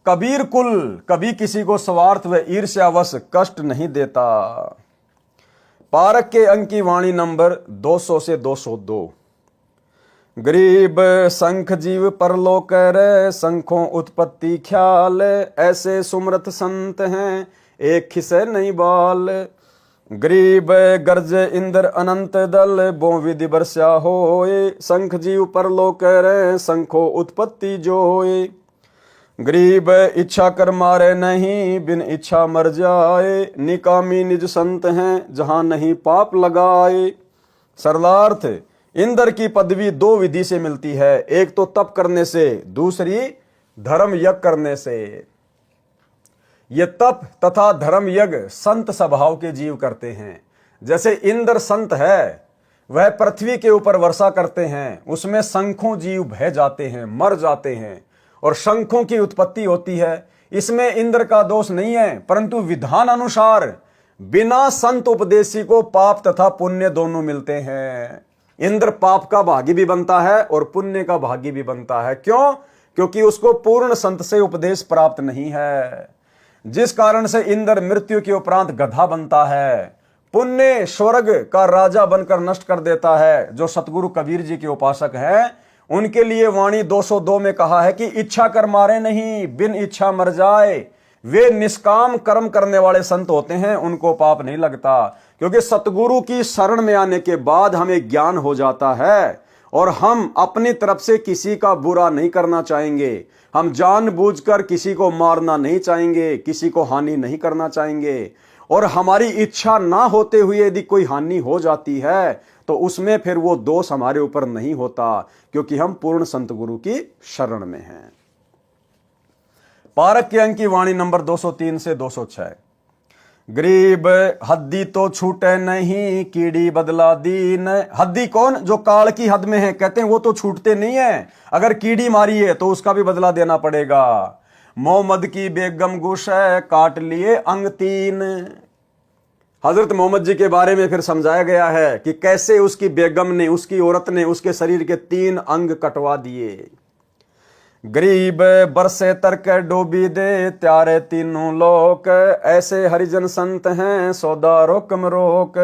कबीर कुल कभी किसी को स्वार्थ व ईर्ष्यावश कष्ट नहीं देता। पारक के अंक की वाणी नंबर 200 से 202। गरीब संख जीव परलोक रे, संखों उत्पत्ति ख्याल, ऐसे सुमरत संत हैं एक खिसे नहीं बाल। गरीब गर्ज इंद्र अनंत दल, बो विधि बरस्या होए, संख जीव परलोक रे, संखों उत्पत्ति जोए। गरीब इच्छा कर मारे नहीं, बिन इच्छा मर जाए, निकामी निज संत हैं जहां नहीं पाप लगाए। सरलार्थ इंद्र की पदवी दो विधि से मिलती है, एक तो तप करने से, दूसरी धर्म यज्ञ करने से। ये तप तथा धर्म यज्ञ संत स्वभाव के जीव करते हैं। जैसे इंद्र संत है, वह पृथ्वी के ऊपर वर्षा करते हैं, उसमें शंखों जीव बह जाते हैं, मर जाते हैं और शंखों की उत्पत्ति होती है। इसमें इंद्र का दोष नहीं है, परंतु विधान अनुसार बिना संत उपदेशी को पाप तथा पुण्य दोनों मिलते हैं। इंद्र पाप का भागी भी बनता है और पुण्य का भागी भी बनता है। क्यों? क्योंकि उसको पूर्ण संत से उपदेश प्राप्त नहीं है, जिस कारण से इंद्र मृत्यु के उपरांत गधा बनता है। पुण्य स्वर्ग का राजा बनकर नष्ट कर देता है। जो सतगुरु कबीर जी के उपासक हैं, उनके लिए वाणी 202 में कहा है कि इच्छा कर मारे नहीं, बिन इच्छा मर जाए। वे निष्काम कर्म करने वाले संत होते हैं, उनको पाप नहीं लगता, क्योंकि सतगुरु की शरण में आने के बाद हमें ज्ञान हो जाता है और हम अपनी तरफ से किसी का बुरा नहीं करना चाहेंगे। हम जानबूझकर किसी को मारना नहीं चाहेंगे, किसी को हानि नहीं करना चाहेंगे। और हमारी इच्छा ना होते हुए यदि कोई हानि हो जाती है तो उसमें फिर वो दोष हमारे ऊपर नहीं होता, क्योंकि हम पूर्ण संत गुरु की शरण में हैं। पारक के अंक की वाणी नंबर 203 से 206। गरीब हद्दी तो छूटे नहीं, कीड़ी बदला दीन। हद्दी कौन? जो काल की हद में है, कहते हैं वो तो छूटते नहीं है। अगर कीड़ी मारी है तो उसका भी बदला देना पड़ेगा। मोहम्मद की बेगम गुश है, काट लिए अंग 3। हजरत मोहम्मद जी के बारे में फिर समझाया गया है कि कैसे उसकी बेगम ने, उसकी औरत ने उसके शरीर के 3 अंग कटवा दिए। गरीब बरसे तरक डूबी दे, त्यारे तीनों लोक, ऐसे हरिजन संत हैं सौदा रोकम रोक।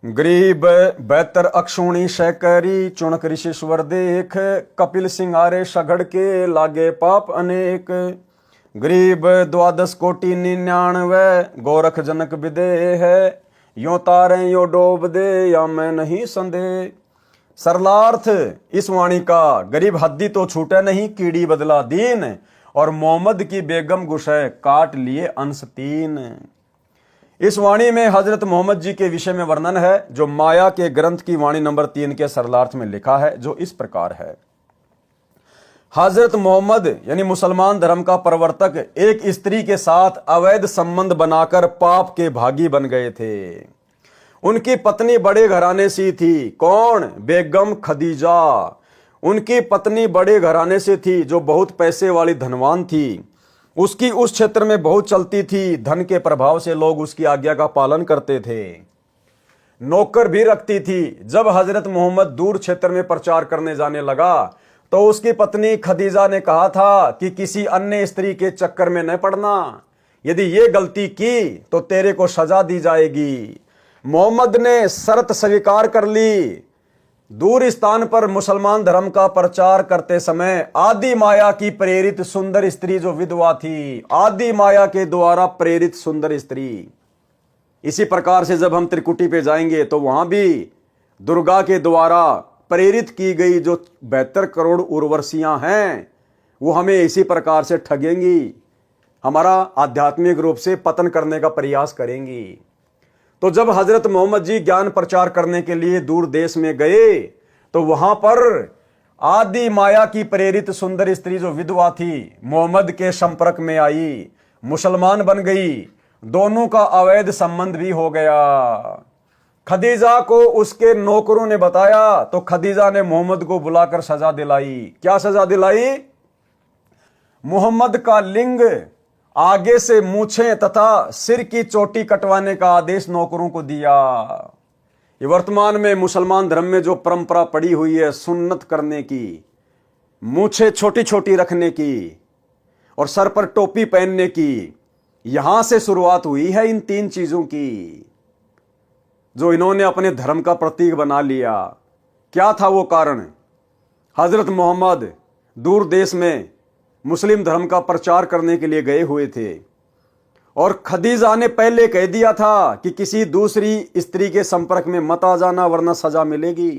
गरीब बेहतर अक्षुणी शैकरी चुणक ऋषिश्वर देख कपिल सिंगारे सघड़ के लागे पाप अनेक गरीब द्वादश कोटि 99 गोरख जनक विदेह है यो तारे यो डोब दे या मैं नहीं संदेह। सरलार्थ इस वाणी का गरीब हद्दी तो छूटे नहीं कीड़ी बदला दीन और मोहम्मद की बेगम गुशे काट लिए अंश 3। इस वाणी में हजरत मोहम्मद जी के विषय में वर्णन है जो माया के ग्रंथ की वाणी नंबर 3 के सरलार्थ में लिखा है, जो इस प्रकार है। हजरत मोहम्मद यानी मुसलमान धर्म का प्रवर्तक एक स्त्री के साथ अवैध संबंध बनाकर पाप के भागी बन गए थे। उनकी पत्नी बड़े घराने से थी। कौन? बेगम खदीजा। उनकी पत्नी बड़े घराने से थी जो बहुत पैसे वाली धनवान थी। उसकी उस क्षेत्र में बहुत चलती थी। धन के प्रभाव से लोग उसकी आज्ञा का पालन करते थे। नौकर भी रखती थी। जब हजरत मोहम्मद दूर क्षेत्र में प्रचार करने जाने लगा तो उसकी पत्नी खदीजा ने कहा था कि किसी अन्य स्त्री के चक्कर में न पड़ना। यदि ये गलती की तो तेरे को सजा दी जाएगी। मोहम्मद ने शर्त स्वीकार कर ली। दूर स्थान पर मुसलमान धर्म का प्रचार करते समय आदि माया की प्रेरित सुंदर स्त्री जो विधवा थी, आदि माया के द्वारा प्रेरित सुंदर स्त्री। इसी प्रकार से जब हम त्रिकुटी पे जाएंगे तो वहां भी दुर्गा के द्वारा प्रेरित की गई जो 72 करोड़ उर्वशियां हैं वो हमें इसी प्रकार से ठगेंगी, हमारा आध्यात्मिक रूप से पतन करने का प्रयास करेंगी। तो जब हजरत मोहम्मद जी ज्ञान प्रचार करने के लिए दूर देश में गए तो वहां पर आदि माया की प्रेरित सुंदर स्त्री जो विधवा थी मोहम्मद के संपर्क में आई, मुसलमान बन गई। दोनों का अवैध संबंध भी हो गया। खदीजा को उसके नौकरों ने बताया तो खदीजा ने मोहम्मद को बुलाकर सजा दिलाई। क्या सजा दिलाई? मोहम्मद का लिंग आगे से मूछें तथा सिर की चोटी कटवाने का आदेश नौकरों को दिया। ये वर्तमान में मुसलमान धर्म में जो परंपरा पड़ी हुई है सुन्नत करने की, मूछें छोटी छोटी रखने की और सर पर टोपी पहनने की, यहां से शुरुआत हुई है इन 3 चीजों की जो इन्होंने अपने धर्म का प्रतीक बना लिया। क्या था वो कारण? हजरत मोहम्मद दूर देश में मुस्लिम धर्म का प्रचार करने के लिए गए हुए थे और खदीजा ने पहले कह दिया था कि किसी दूसरी स्त्री के संपर्क में मत आ जाना वरना सजा मिलेगी।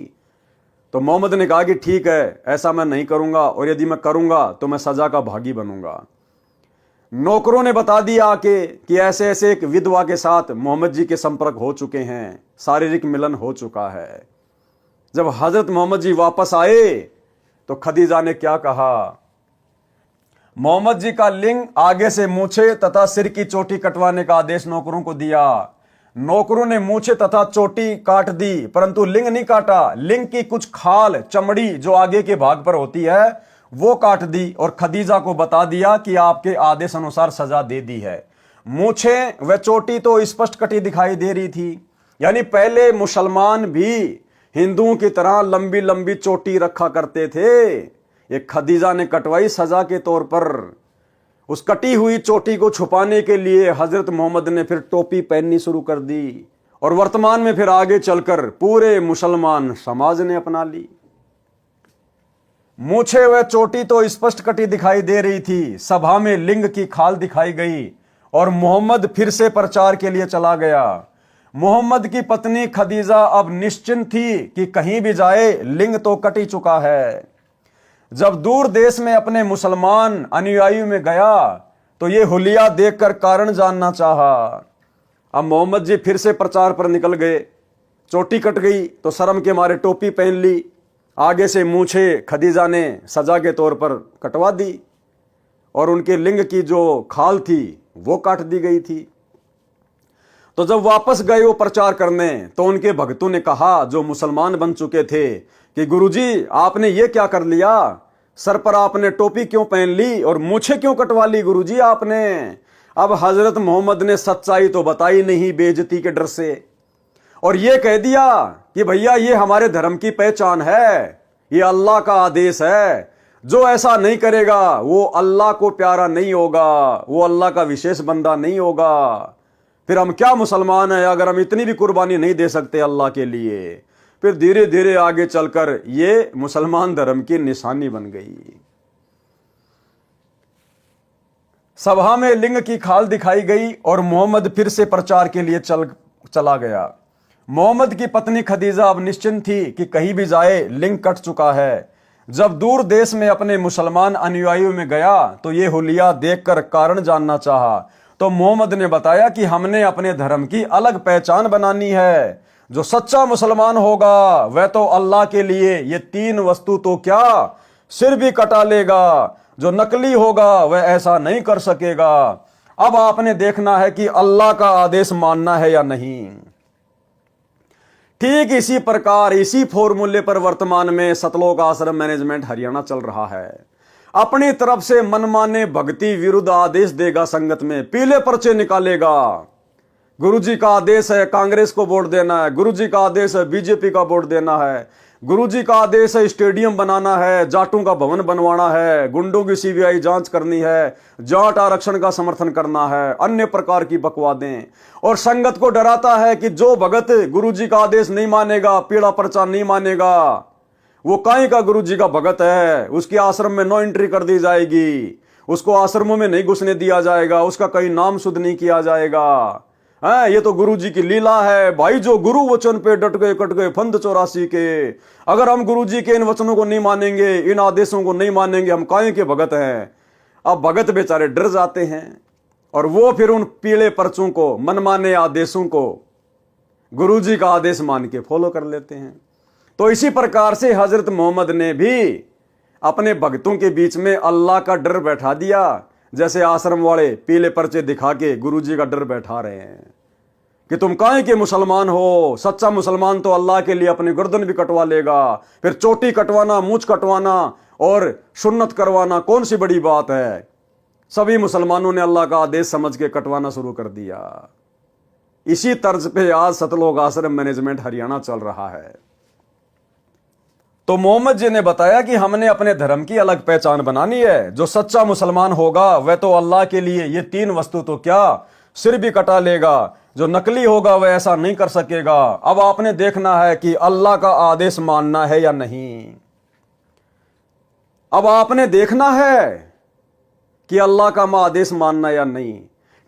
तो मोहम्मद ने कहा कि ठीक है, ऐसा मैं नहीं करूंगा और यदि मैं करूंगा तो मैं सजा का भागी बनूंगा। नौकरों ने बता दिया आके कि ऐसे ऐसे एक विधवा के साथ मोहम्मद जी के संपर्क हो चुके हैं, शारीरिक मिलन हो चुका है। जब हजरत मोहम्मद जी वापस आए तो खदीजा ने क्या कहा? मोहम्मद जी का लिंग आगे से मूछे तथा सिर की चोटी कटवाने का आदेश नौकरों को दिया। नौकरों ने मूछे तथा चोटी काट दी परंतु लिंग नहीं काटा। लिंग की कुछ खाल चमड़ी जो आगे के भाग पर होती है वो काट दी और खदीजा को बता दिया कि आपके आदेश अनुसार सजा दे दी है। मूछे व चोटी तो स्पष्ट कटी दिखाई दे रही थी। यानी पहले मुसलमान भी हिंदुओं की तरह लंबी लंबी चोटी रखा करते थे। एक खदीजा ने कटवाई सजा के तौर पर। उस कटी हुई चोटी को छुपाने के लिए हजरत मोहम्मद ने फिर टोपी पहननी शुरू कर दी और वर्तमान में फिर आगे चलकर पूरे मुसलमान समाज ने अपना ली। मूछे व चोटी तो स्पष्ट कटी दिखाई दे रही थी। सभा में लिंग की खाल दिखाई गई और मोहम्मद फिर से प्रचार के लिए चला गया। मोहम्मद की पत्नी खदीजा अब निश्चिंत थी कि कहीं भी जाए लिंग तो कट ही चुका है। जब दूर देश में अपने मुसलमान अनुयायियों में गया तो ये हुलिया देखकर कारण जानना चाहा। अब मोहम्मद जी फिर से प्रचार पर निकल गए। चोटी कट गई तो शर्म के मारे टोपी पहन ली। आगे से मूछे खदीजा ने सजा के तौर पर कटवा दी और उनके लिंग की जो खाल थी वो काट दी गई थी। तो जब वापस गए वो प्रचार करने तो उनके भक्तों ने कहा जो मुसलमान बन चुके थे कि गुरुजी आपने ये क्या कर लिया? सर पर आपने टोपी क्यों पहन ली और मूछें क्यों कटवा ली गुरुजी आपने? अब हजरत मोहम्मद ने सच्चाई तो बताई नहीं बेइज्जती के डर से और ये कह दिया कि भैया ये हमारे धर्म की पहचान है, ये अल्लाह का आदेश है। जो ऐसा नहीं करेगा वो अल्लाह को प्यारा नहीं होगा, वो अल्लाह का विशेष बंदा नहीं होगा। फिर हम क्या मुसलमान हैं अगर हम इतनी भी कुर्बानी नहीं दे सकते अल्लाह के लिए। फिर धीरे धीरे आगे चलकर ये मुसलमान धर्म की निशानी बन गई। सभा में लिंग की खाल दिखाई गई और मोहम्मद फिर से प्रचार के लिए चला गया। मोहम्मद की पत्नी खदीजा अब निश्चिंत थी कि कहीं भी जाए लिंग कट चुका है। जब दूर देश में अपने मुसलमान अनुयायियों में गया तो ये हुलिया देखकर कारण जानना चाहा, तो मोहम्मद ने बताया कि हमने अपने धर्म की अलग पहचान बनानी है। जो सच्चा मुसलमान होगा वह तो अल्लाह के लिए ये 3 वस्तु तो क्या सिर भी कटा लेगा, जो नकली होगा वह ऐसा नहीं कर सकेगा। अब आपने देखना है कि अल्लाह का आदेश मानना है या नहीं। ठीक इसी प्रकार इसी फॉर्मूले पर वर्तमान में सतलोक आश्रम मैनेजमेंट हरियाणा चल रहा है। अपनी तरफ से मनमाने भक्ति विरुद्ध आदेश देगा, संगत में पीले पर्चे निकालेगा। गुरुजी का आदेश है कांग्रेस को वोट देना है, गुरुजी का आदेश है बीजेपी का वोट देना है, गुरुजी का आदेश है स्टेडियम बनाना है, जाटों का भवन बनवाना है, गुंडों की सीबीआई जांच करनी है, जाट आरक्षण का समर्थन करना है, अन्य प्रकार की बकवादें। और संगत को डराता है कि जो भगत गुरुजी का आदेश नहीं मानेगा, पीला पर्चा नहीं मानेगा, वो काई का गुरुजी का भगत है, उसकी आश्रम में नो एंट्री कर दी जाएगी, उसको आश्रमों में नहीं घुसने दिया जाएगा, उसका कहीं नाम शुद्ध नहीं किया जाएगा। ये तो गुरुजी की लीला है भाई। जो गुरु वचन पे डट गए कट गए फंद 84 के। अगर हम गुरुजी के इन वचनों को नहीं मानेंगे, इन आदेशों को नहीं मानेंगे, हम काहे के भगत हैं। अब भगत बेचारे डर जाते हैं और वो फिर उन पीले पर्चों को, मनमाने आदेशों को गुरुजी का आदेश मान के फॉलो कर लेते हैं। तो इसी प्रकार से हजरत मोहम्मद ने भी अपने भक्तों के बीच में अल्लाह का डर बैठा दिया, जैसे आश्रम वाले पीले पर्चे दिखा के गुरुजी का डर बैठा रहे हैं कि तुम काहे के मुसलमान हो। सच्चा मुसलमान तो अल्लाह के लिए अपनी गर्दन भी कटवा लेगा। फिर चोटी कटवाना, मूंछ कटवाना और सुन्नत करवाना कौन सी बड़ी बात है। सभी मुसलमानों ने अल्लाह का आदेश समझ के कटवाना शुरू कर दिया। इसी तर्ज पे आज सतलोक आश्रम मैनेजमेंट हरियाणा चल रहा है। तो मोहम्मद जी ने बताया कि हमने अपने धर्म की अलग पहचान बनानी है। जो सच्चा मुसलमान होगा वह तो अल्लाह के लिए ये 3 वस्तु तो क्या सिर भी कटा लेगा, जो नकली होगा वह ऐसा नहीं कर सकेगा। अब आपने देखना है कि अल्लाह का आदेश मानना है या नहीं। अब आपने देखना है कि अल्लाह का आदेश मानना या नहीं।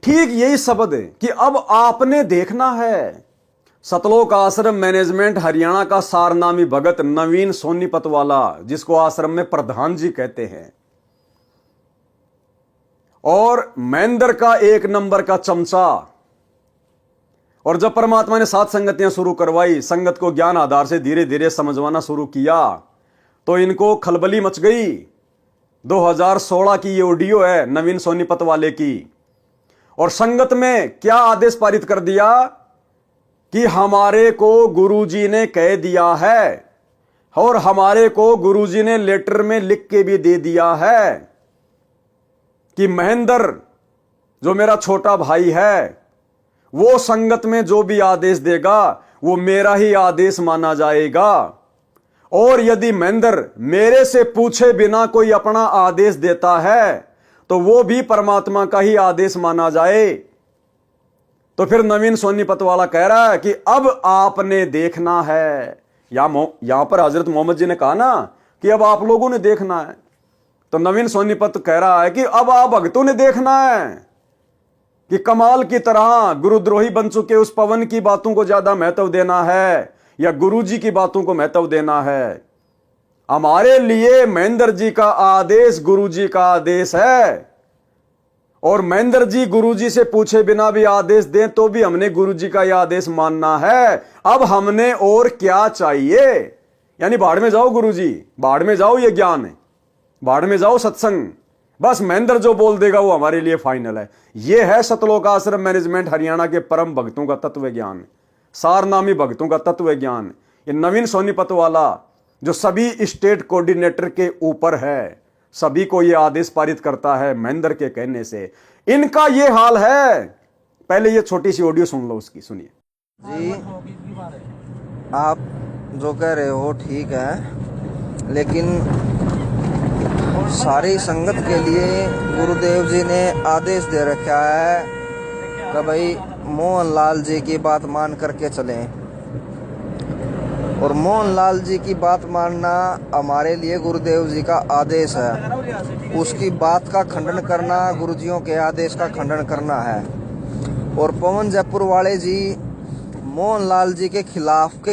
ठीक यही शब्द है कि अब आपने देखना है। सतलोक आश्रम मैनेजमेंट हरियाणा का सारनामी भगत नवीन सोनीपत वाला, जिसको आश्रम में प्रधान जी कहते हैं, और महेंद्र का 1 नंबर का चमचा। और जब परमात्मा ने 7 संगतियां शुरू करवाई, संगत को ज्ञान आधार से धीरे धीरे समझवाना शुरू किया, तो इनको खलबली मच गई। 2016 की ये ऑडियो है नवीन सोनीपत वाले की। और संगत में क्या आदेश पारित कर दिया कि हमारे को गुरुजी ने कह दिया है और हमारे को गुरुजी ने लेटर में लिख के भी दे दिया है कि महेंद्र जो मेरा छोटा भाई है, वो संगत में जो भी आदेश देगा वो मेरा ही आदेश माना जाएगा। और यदि महेंद्र मेरे से पूछे बिना कोई अपना आदेश देता है तो वो भी परमात्मा का ही आदेश माना जाए। तो फिर नवीन सोनीपत वाला कह रहा है कि अब आपने देखना है। यहां पर हजरत मोहम्मद जी ने कहा ना कि अब आप लोगों ने देखना है, तो नवीन सोनीपत कह रहा है कि अब आप भक्तों ने देखना है कि कमाल की तरह गुरुद्रोही बन चुके उस पवन की बातों को ज्यादा महत्व देना है या गुरुजी की बातों को महत्व देना है। हमारे लिए महेंद्र जी का आदेश गुरुजी का आदेश है, और महेंद्र जी गुरुजी से पूछे बिना भी आदेश दें तो भी हमने गुरुजी का यह आदेश मानना है। अब हमने और क्या चाहिए। यानी बाढ़ में जाओ गुरुजी, बाढ़ में जाओ ये ज्ञान है, बाढ़ में जाओ सत्संग, बस महेंद्र जो बोल देगा वो हमारे लिए फाइनल है। यह है सतलोक आश्रम मैनेजमेंट हरियाणा के परम भक्तों का तत्व ज्ञान, सारनामी भक्तों का तत्व ज्ञान। ये नवीन सोनीपत वाला जो सभी स्टेट कोऑर्डिनेटर के ऊपर है, सभी को यह आदेश पारित करता है महेंद्र के कहने से, इनका यह हाल है। पहले ये छोटी सी ऑडियो सुन लो उसकी, सुनिए जी। आप जो कह रहे हो ठीक है, लेकिन सारी संगत के लिए गुरुदेव जी ने आदेश दे रखा है कि भाई मोहनलाल जी की बात मान करके चलें। और मोहनलाल जी की बात मानना हमारे लिए गुरुदेव जी का आदेश है। उसकी बात का खंडन करना गुरुजियों के आदेश का खंडन करना है। और पवन जयपुर वाले जी मोहनलाल जी के खिलाफ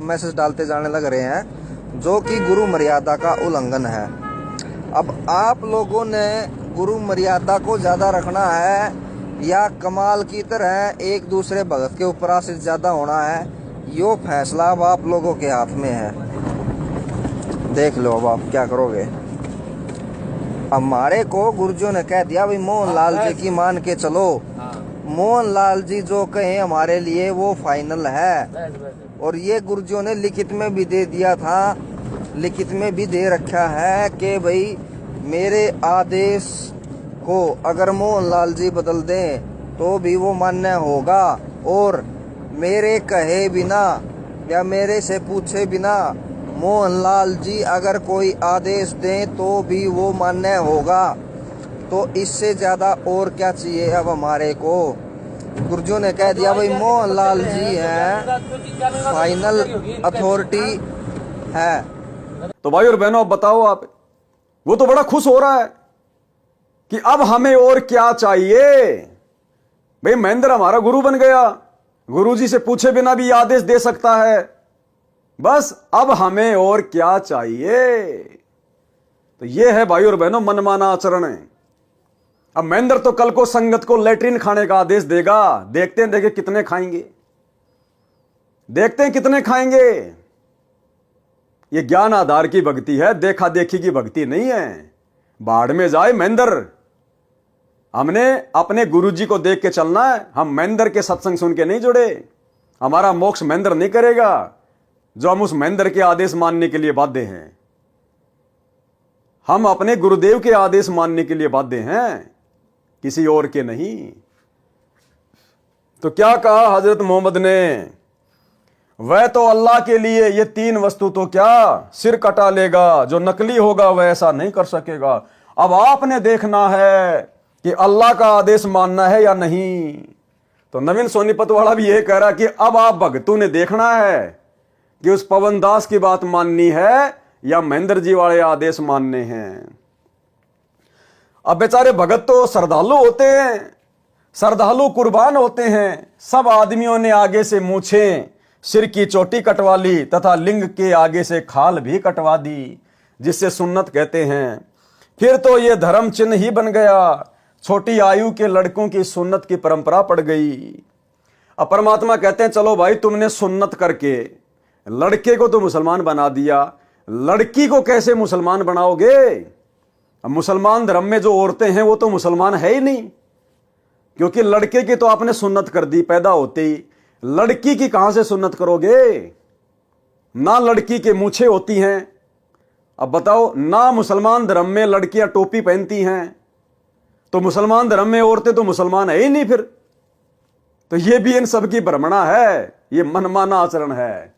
मैसेज डालते जाने लग रहे हैं, जो कि गुरु मर्यादा का उल्लंघन है। अब आप लोगों ने गुरु मर्यादा को ज्यादा रखना है या कमाल की तरह एक दूसरे भगत के ऊपर आश्रित ज्यादा होना है, यो फैसला अब आप लोगों के हाथ में है। देख लो अब आप क्या करोगे। हमारे को गुरुजियों ने कह दिया भाई मोहनलाल जी की मान के चलो। मोहनलाल जी जो कहें हमारे लिए वो फाइनल है। और ये गुरुजियों ने लिखित में भी दे दिया था, लिखित में भी दे रखा है कि भाई मेरे आदेश को अगर मोहनलाल जी बदल दें तो भी वो मान्य होगा, और मेरे कहे बिना या मेरे से पूछे बिना मोहनलाल जी अगर कोई आदेश दें तो भी वो मान्य होगा। तो इससे ज्यादा और क्या चाहिए अब हमारे को। गुरुजियों ने कह दिया भाई मोहनलाल जी हैं फाइनल अथॉरिटी है। तो भाई और बहनों, अब बताओ आप, वो तो बड़ा खुश हो रहा है कि अब हमें और क्या चाहिए। भाई महेंद्र हमारा गुरु बन गया, गुरुजी से पूछे बिना भी आदेश दे सकता है, बस अब हमें और क्या चाहिए। तो ये है भाई और बहनों मनमाना आचरण है। अब महेंद्र तो कल को संगत को लेटरिन खाने का आदेश देगा, देखते हैं देखे कितने खाएंगे, देखते हैं कितने खाएंगे। ये ज्ञान आधार की भक्ति है, देखा देखी की भक्ति नहीं है। बाढ़ में जाए महेंद्र, हमने अपने गुरुजी को देख के चलना है। हम महेंद्र के सत्संग सुन के नहीं जुड़े, हमारा मोक्ष महेंद्र नहीं करेगा जो हम उस महेंद्र के आदेश मानने के लिए बाध्य हैं। हम अपने गुरुदेव के आदेश मानने के लिए बाध्य हैं, किसी और के नहीं। तो क्या कहा हजरत मोहम्मद ने, वह तो अल्लाह के लिए ये तीन वस्तु तो क्या सिर कटा लेगा, जो नकली होगा वह ऐसा नहीं कर सकेगा। अब आपने देखना है कि अल्लाह का आदेश मानना है या नहीं। तो नवीन सोनीपत वाला भी यह कह रहा कि अब आप भगतों ने देखना है कि उस पवन दास की बात माननी है या महेंद्र जी वाले आदेश मानने हैं। अब बेचारे भगत तो श्रद्धालु होते हैं, श्रद्धालु कुर्बान होते हैं। सब आदमियों ने आगे से मूछें, सिर की चोटी कटवा ली तथा लिंग के आगे से खाल भी कटवा दी, जिससे सुन्नत कहते हैं। फिर तो ये धर्म चिन्ह ही बन गया, छोटी आयु के लड़कों की सुन्नत की परंपरा पड़ गई। अब परमात्मा कहते हैं चलो भाई तुमने सुन्नत करके लड़के को तो मुसलमान बना दिया, लड़की को कैसे मुसलमान बनाओगे। अब मुसलमान धर्म में जो औरतें हैं वो तो मुसलमान है ही नहीं, क्योंकि लड़के की तो आपने सुन्नत कर दी पैदा होते ही, लड़की की कहां से सुन्नत करोगे। ना लड़की के मूछें होती हैं। अब बताओ, ना मुसलमान धर्म में लड़कियां टोपी पहनती हैं, तो मुसलमान धर्म में औरतें तो मुसलमान है ही नहीं फिर। तो ये भी इन सब की भ्रमणा है, ये मनमाना आचरण है।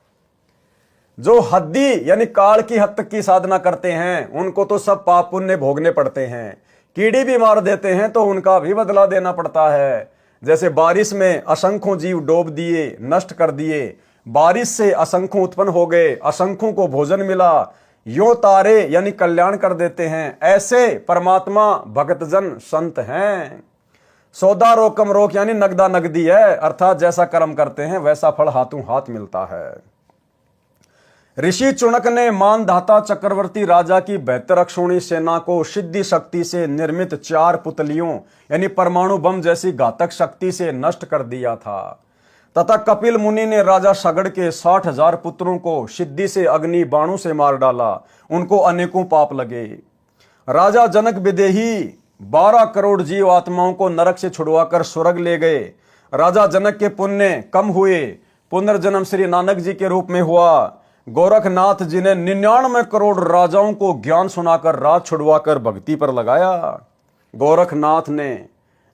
जो हद्दी यानी काल की हद तक की साधना करते हैं उनको तो सब पाप पुण्य भोगने पड़ते हैं। कीड़ी भी मार देते हैं तो उनका भी बदला देना पड़ता है। जैसे बारिश में असंख्यों जीव डूब दिए, नष्ट कर दिए, बारिश से असंख्यों उत्पन्न हो गए, असंख्यों को भोजन मिला, यो तारे यानी कल्याण कर देते हैं। ऐसे परमात्मा भक्तजन संत हैं। सौदा रोकम रोक यानी नगदा नगदी है, अर्थात जैसा कर्म करते हैं वैसा फल हाथों हाथ मिलता है। ऋषि चुनक ने मानधाता चक्रवर्ती राजा की बेहतर अक्षौणी सेना को सिद्धि शक्ति से निर्मित 4 पुतलियों यानी परमाणु बम जैसी घातक शक्ति से नष्ट कर दिया था, तथा कपिल मुनि ने राजा सगड़ के 60,000 पुत्रों को सिद्धि से अग्नि बाणों से मार डाला। उनको अनेकों पाप लगे। राजा जनक विदेही 12 करोड़ जीव आत्माओं को नरक से छुड़वाकर स्वर्ग ले गए। राजा जनक के पुण्य कम हुए, पुनर्जन्म श्री नानक जी के रूप में हुआ। गोरखनाथ जी ने 99 करोड़ राजाओं को ज्ञान सुनाकर राज छुड़वाकर भक्ति पर लगाया। गोरखनाथ ने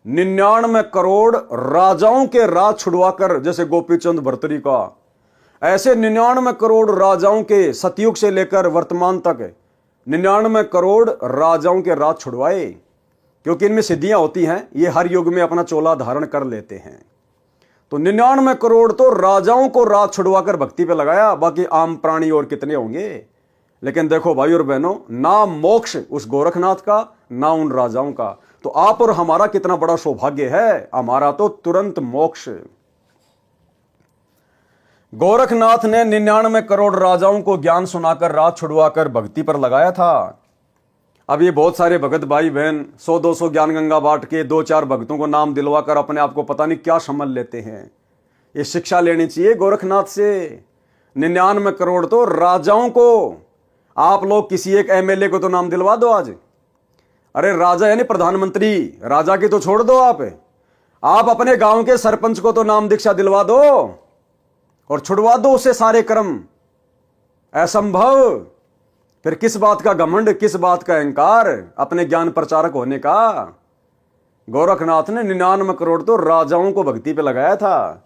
99 करोड़ राजाओं के राज छुड़वाकर, जैसे गोपीचंद भर्तरी का, ऐसे 99 करोड़ राजाओं के सतयुग से लेकर वर्तमान तक 99 करोड़ राजाओं के राज छुड़वाए। क्योंकि इनमें सिद्धियां होती हैं, ये हर युग में अपना चोला धारण कर लेते हैं। तो 99 करोड़ तो राजाओं को राज छुड़वाकर भक्ति पे लगाया, बाकी आम प्राणी और कितने होंगे। लेकिन देखो भाई और बहनों, ना मोक्ष उस गोरखनाथ का, ना उन राजाओं का। तो आप और हमारा कितना बड़ा सौभाग्य है, हमारा तो तुरंत मोक्ष। गोरखनाथ ने 99 करोड़ राजाओं को ज्ञान सुनाकर राज छुड़वाकर भक्ति पर लगाया था। अब ये बहुत सारे भगत भाई बहन 100-200 ज्ञान गंगा बांट के 2-4 भक्तों को नाम दिलवाकर अपने आप को पता नहीं क्या समझ लेते हैं। ये शिक्षा लेनी चाहिए गोरखनाथ से। 99 करोड़ तो राजाओं को, आप लोग किसी एक एमएलए को तो नाम दिलवा दो आज। अरे राजा यानी प्रधानमंत्री, राजा की तो छोड़ दो, आप अपने गांव के सरपंच को तो नाम दीक्षा दिलवा दो और छुड़वा दो उससे सारे कर्म। असंभव। फिर किस बात का घमंड, किस बात का अहंकार अपने ज्ञान प्रचारक होने का। गोरखनाथ ने 99 करोड़ तो राजाओं को भक्ति पे लगाया था,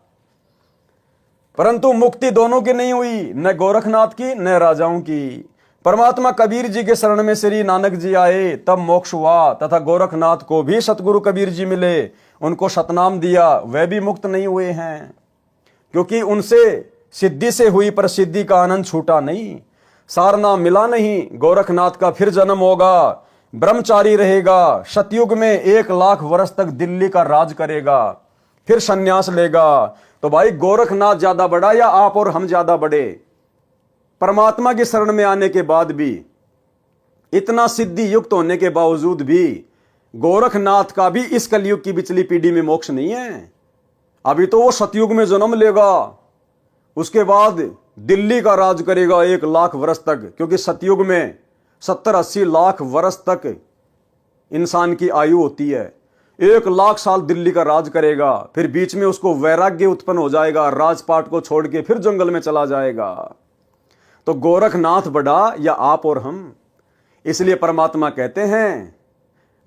परंतु मुक्ति दोनों की नहीं हुई, न गोरखनाथ की न राजाओं की। परमात्मा कबीर जी के शरण में श्री नानक जी आए, तब मोक्ष हुआ, तथा गोरखनाथ को भी सतगुरु कबीर जी मिले, उनको सतनाम दिया, वे भी मुक्त नहीं हुए हैं, क्योंकि उनसे सिद्धि से हुई प्रसिद्धि का आनंद छूटा नहीं। सारनाम मिला नहीं, गोरखनाथ का फिर जन्म होगा, ब्रह्मचारी रहेगा, सतयुग में 1 लाख वर्ष तक दिल्ली का राज करेगा, फिर सन्यास लेगा। तो भाई गोरखनाथ ज्यादा बड़ा या आप और हम ज्यादा बड़े? परमात्मा की शरण में आने के बाद भी, इतना सिद्धि युक्त होने के बावजूद भी गोरखनाथ का भी इस कलयुग की पिछली पीढ़ी में मोक्ष नहीं है। अभी तो वो सतयुग में जन्म लेगा, उसके बाद दिल्ली का राज करेगा 1 लाख वर्ष तक, क्योंकि सतयुग में 70-80 लाख वर्ष तक इंसान की आयु होती है। 1 लाख साल दिल्ली का राज करेगा, फिर बीच में उसको वैराग्य उत्पन्न हो जाएगा, राजपाट को छोड़ के फिर जंगल में चला जाएगा। तो गोरखनाथ बड़ा या आप और हम? इसलिए परमात्मा कहते हैं,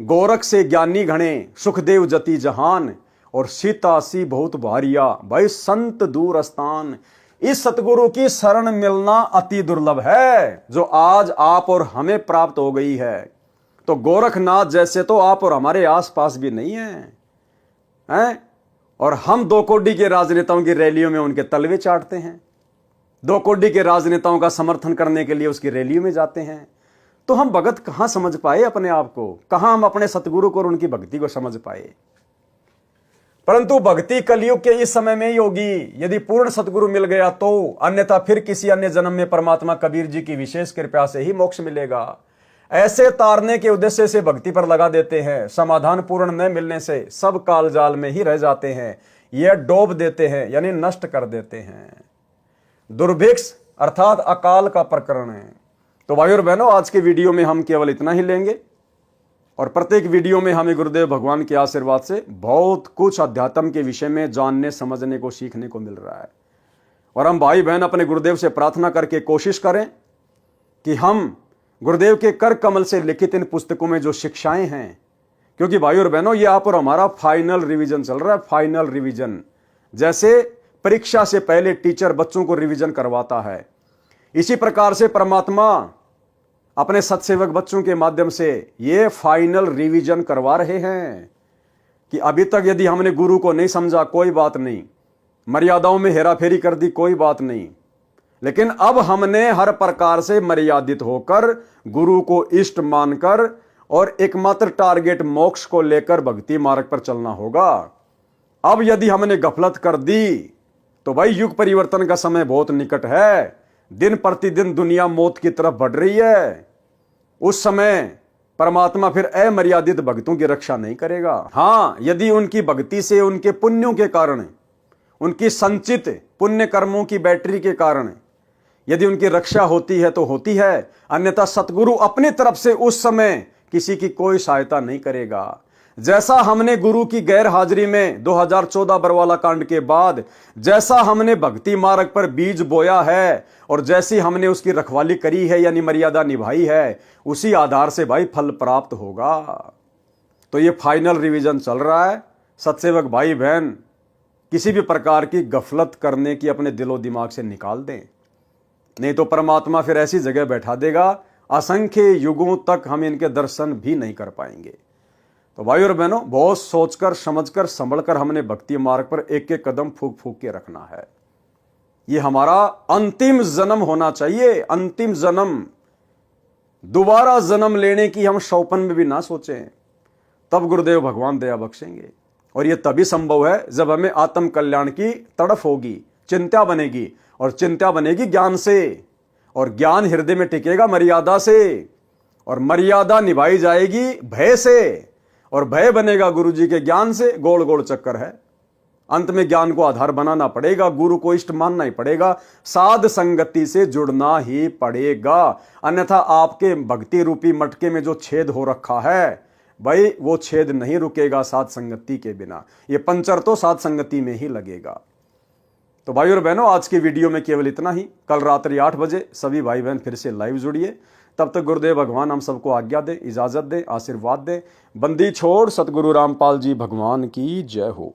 गोरख से ज्ञानी घणे, सुखदेव जति जहान, और सीता सी बहुत भारिया, भाई संत दूर स्थान। इस सतगुरु की शरण मिलना अति दुर्लभ है, जो आज आप और हमें प्राप्त हो गई है। तो गोरखनाथ जैसे तो आप और हमारे आसपास भी नहीं हैं? और हम 2 कोड़ी के राजनेताओं की रैलियों में उनके तलवे चाटते हैं, 2 कोड़ी के राजनेताओं का समर्थन करने के लिए उसकी रैलियों में जाते हैं। तो हम भगत कहां समझ पाए अपने आप को, कहां हम अपने सतगुरु को और उनकी भक्ति को समझ पाए? परंतु भक्ति कलयुग के इस समय में ही होगी, यदि पूर्ण सतगुरु मिल गया तो, अन्यथा फिर किसी अन्य जन्म में परमात्मा कबीर जी की विशेष कृपा से ही मोक्ष मिलेगा। ऐसे तारने के उद्देश्य से भक्ति पर लगा देते हैं, समाधान पूर्ण न मिलने से सब काल जाल में ही रह जाते हैं, यह डोब देते हैं, यानी नष्ट कर देते हैं। दुर्भिक्ष अर्थात अकाल का प्रकरण है। तो भाई और बहनों, आज के वीडियो में हम केवल इतना ही लेंगे, और प्रत्येक वीडियो में हमें गुरुदेव भगवान के आशीर्वाद से बहुत कुछ अध्यात्म के विषय में जानने समझने को सीखने को मिल रहा है। और हम भाई बहन अपने गुरुदेव से प्रार्थना करके कोशिश करें कि हम गुरुदेव के कर कमल से लिखित इन पुस्तकों में जो शिक्षाएं हैं, क्योंकि भाई और बहनों, ये आप और हमारा फाइनल रिवीजन चल रहा है। फाइनल रिवीजन, जैसे परीक्षा से पहले टीचर बच्चों को रिवीजन करवाता है, इसी प्रकार से परमात्मा अपने सत्सेवक बच्चों के माध्यम से ये फाइनल रिवीजन करवा रहे हैं कि अभी तक यदि हमने गुरु को नहीं समझा, कोई बात नहीं, मर्यादाओं में हेराफेरी कर दी, कोई बात नहीं, लेकिन अब हमने हर प्रकार से मर्यादित होकर गुरु को इष्ट मानकर और एकमात्र टारगेट मोक्ष को लेकर भक्ति मार्ग पर चलना होगा। अब यदि हमने गफलत कर दी तो भाई युग परिवर्तन का समय बहुत निकट है, दिन प्रतिदिन दुनिया मौत की तरफ बढ़ रही है। उस समय परमात्मा फिर अमर्यादित भक्तों की रक्षा नहीं करेगा। हां, यदि उनकी भक्ति से, उनके पुण्यों के कारण, उनकी संचित पुण्य कर्मों की बैटरी के कारण यदि उनकी रक्षा होती है तो होती है, अन्यथा सतगुरु अपनी तरफ से उस समय किसी की कोई सहायता नहीं करेगा। जैसा हमने गुरु की गैर हाजिरी में 2014 बरवाला कांड के बाद जैसा हमने भक्ति मार्ग पर बीज बोया है और जैसी हमने उसकी रखवाली करी है यानी मर्यादा निभाई है, उसी आधार से भाई फल प्राप्त होगा। तो ये फाइनल रिवीजन चल रहा है। सत्सेवक भाई बहन किसी भी प्रकार की गफलत करने की अपने दिलो दिमाग से निकाल दें, नहीं तो परमात्मा फिर ऐसी जगह बैठा देगा, असंख्य युगों तक हम इनके दर्शन भी नहीं कर पाएंगे। तो भाई और बहनों, बहुत सोचकर समझकर संभलकर हमने भक्ति मार्ग पर एक एक कदम फूक फूक के रखना है। ये हमारा अंतिम जन्म होना चाहिए, अंतिम जन्म। दोबारा जन्म लेने की हम शौपन में भी ना सोचें, तब गुरुदेव भगवान दया बख्शेंगे। और यह तभी संभव है जब हमें आत्म कल्याण की तड़फ होगी, चिंता बनेगी, और चिंता बनेगी ज्ञान से, और ज्ञान हृदय में टिकेगा मर्यादा से, और मर्यादा निभाई जाएगी भय से, और भय बनेगा गुरु जी के ज्ञान से। गोल गोल चक्कर है। अंत में ज्ञान को आधार बनाना पड़ेगा, गुरु को इष्ट मानना ही पड़ेगा, साध संगति से जुड़ना ही पड़ेगा। अन्यथा आपके भक्ति रूपी मटके में जो छेद हो रखा है भाई, वो छेद नहीं रुकेगा साध संगति के बिना। ये पंचर तो साध संगति में ही लगेगा। तो भाई और बहनों, आज की वीडियो में केवल इतना ही। कल रात्रि 8 बजे सभी भाई बहन फिर से लाइव जुड़िए। तब तक गुरुदेव भगवान हम सबको आज्ञा दे, इजाजत दे, आशीर्वाद दे। बंदी छोड़ सतगुरु रामपाल जी भगवान की जय हो।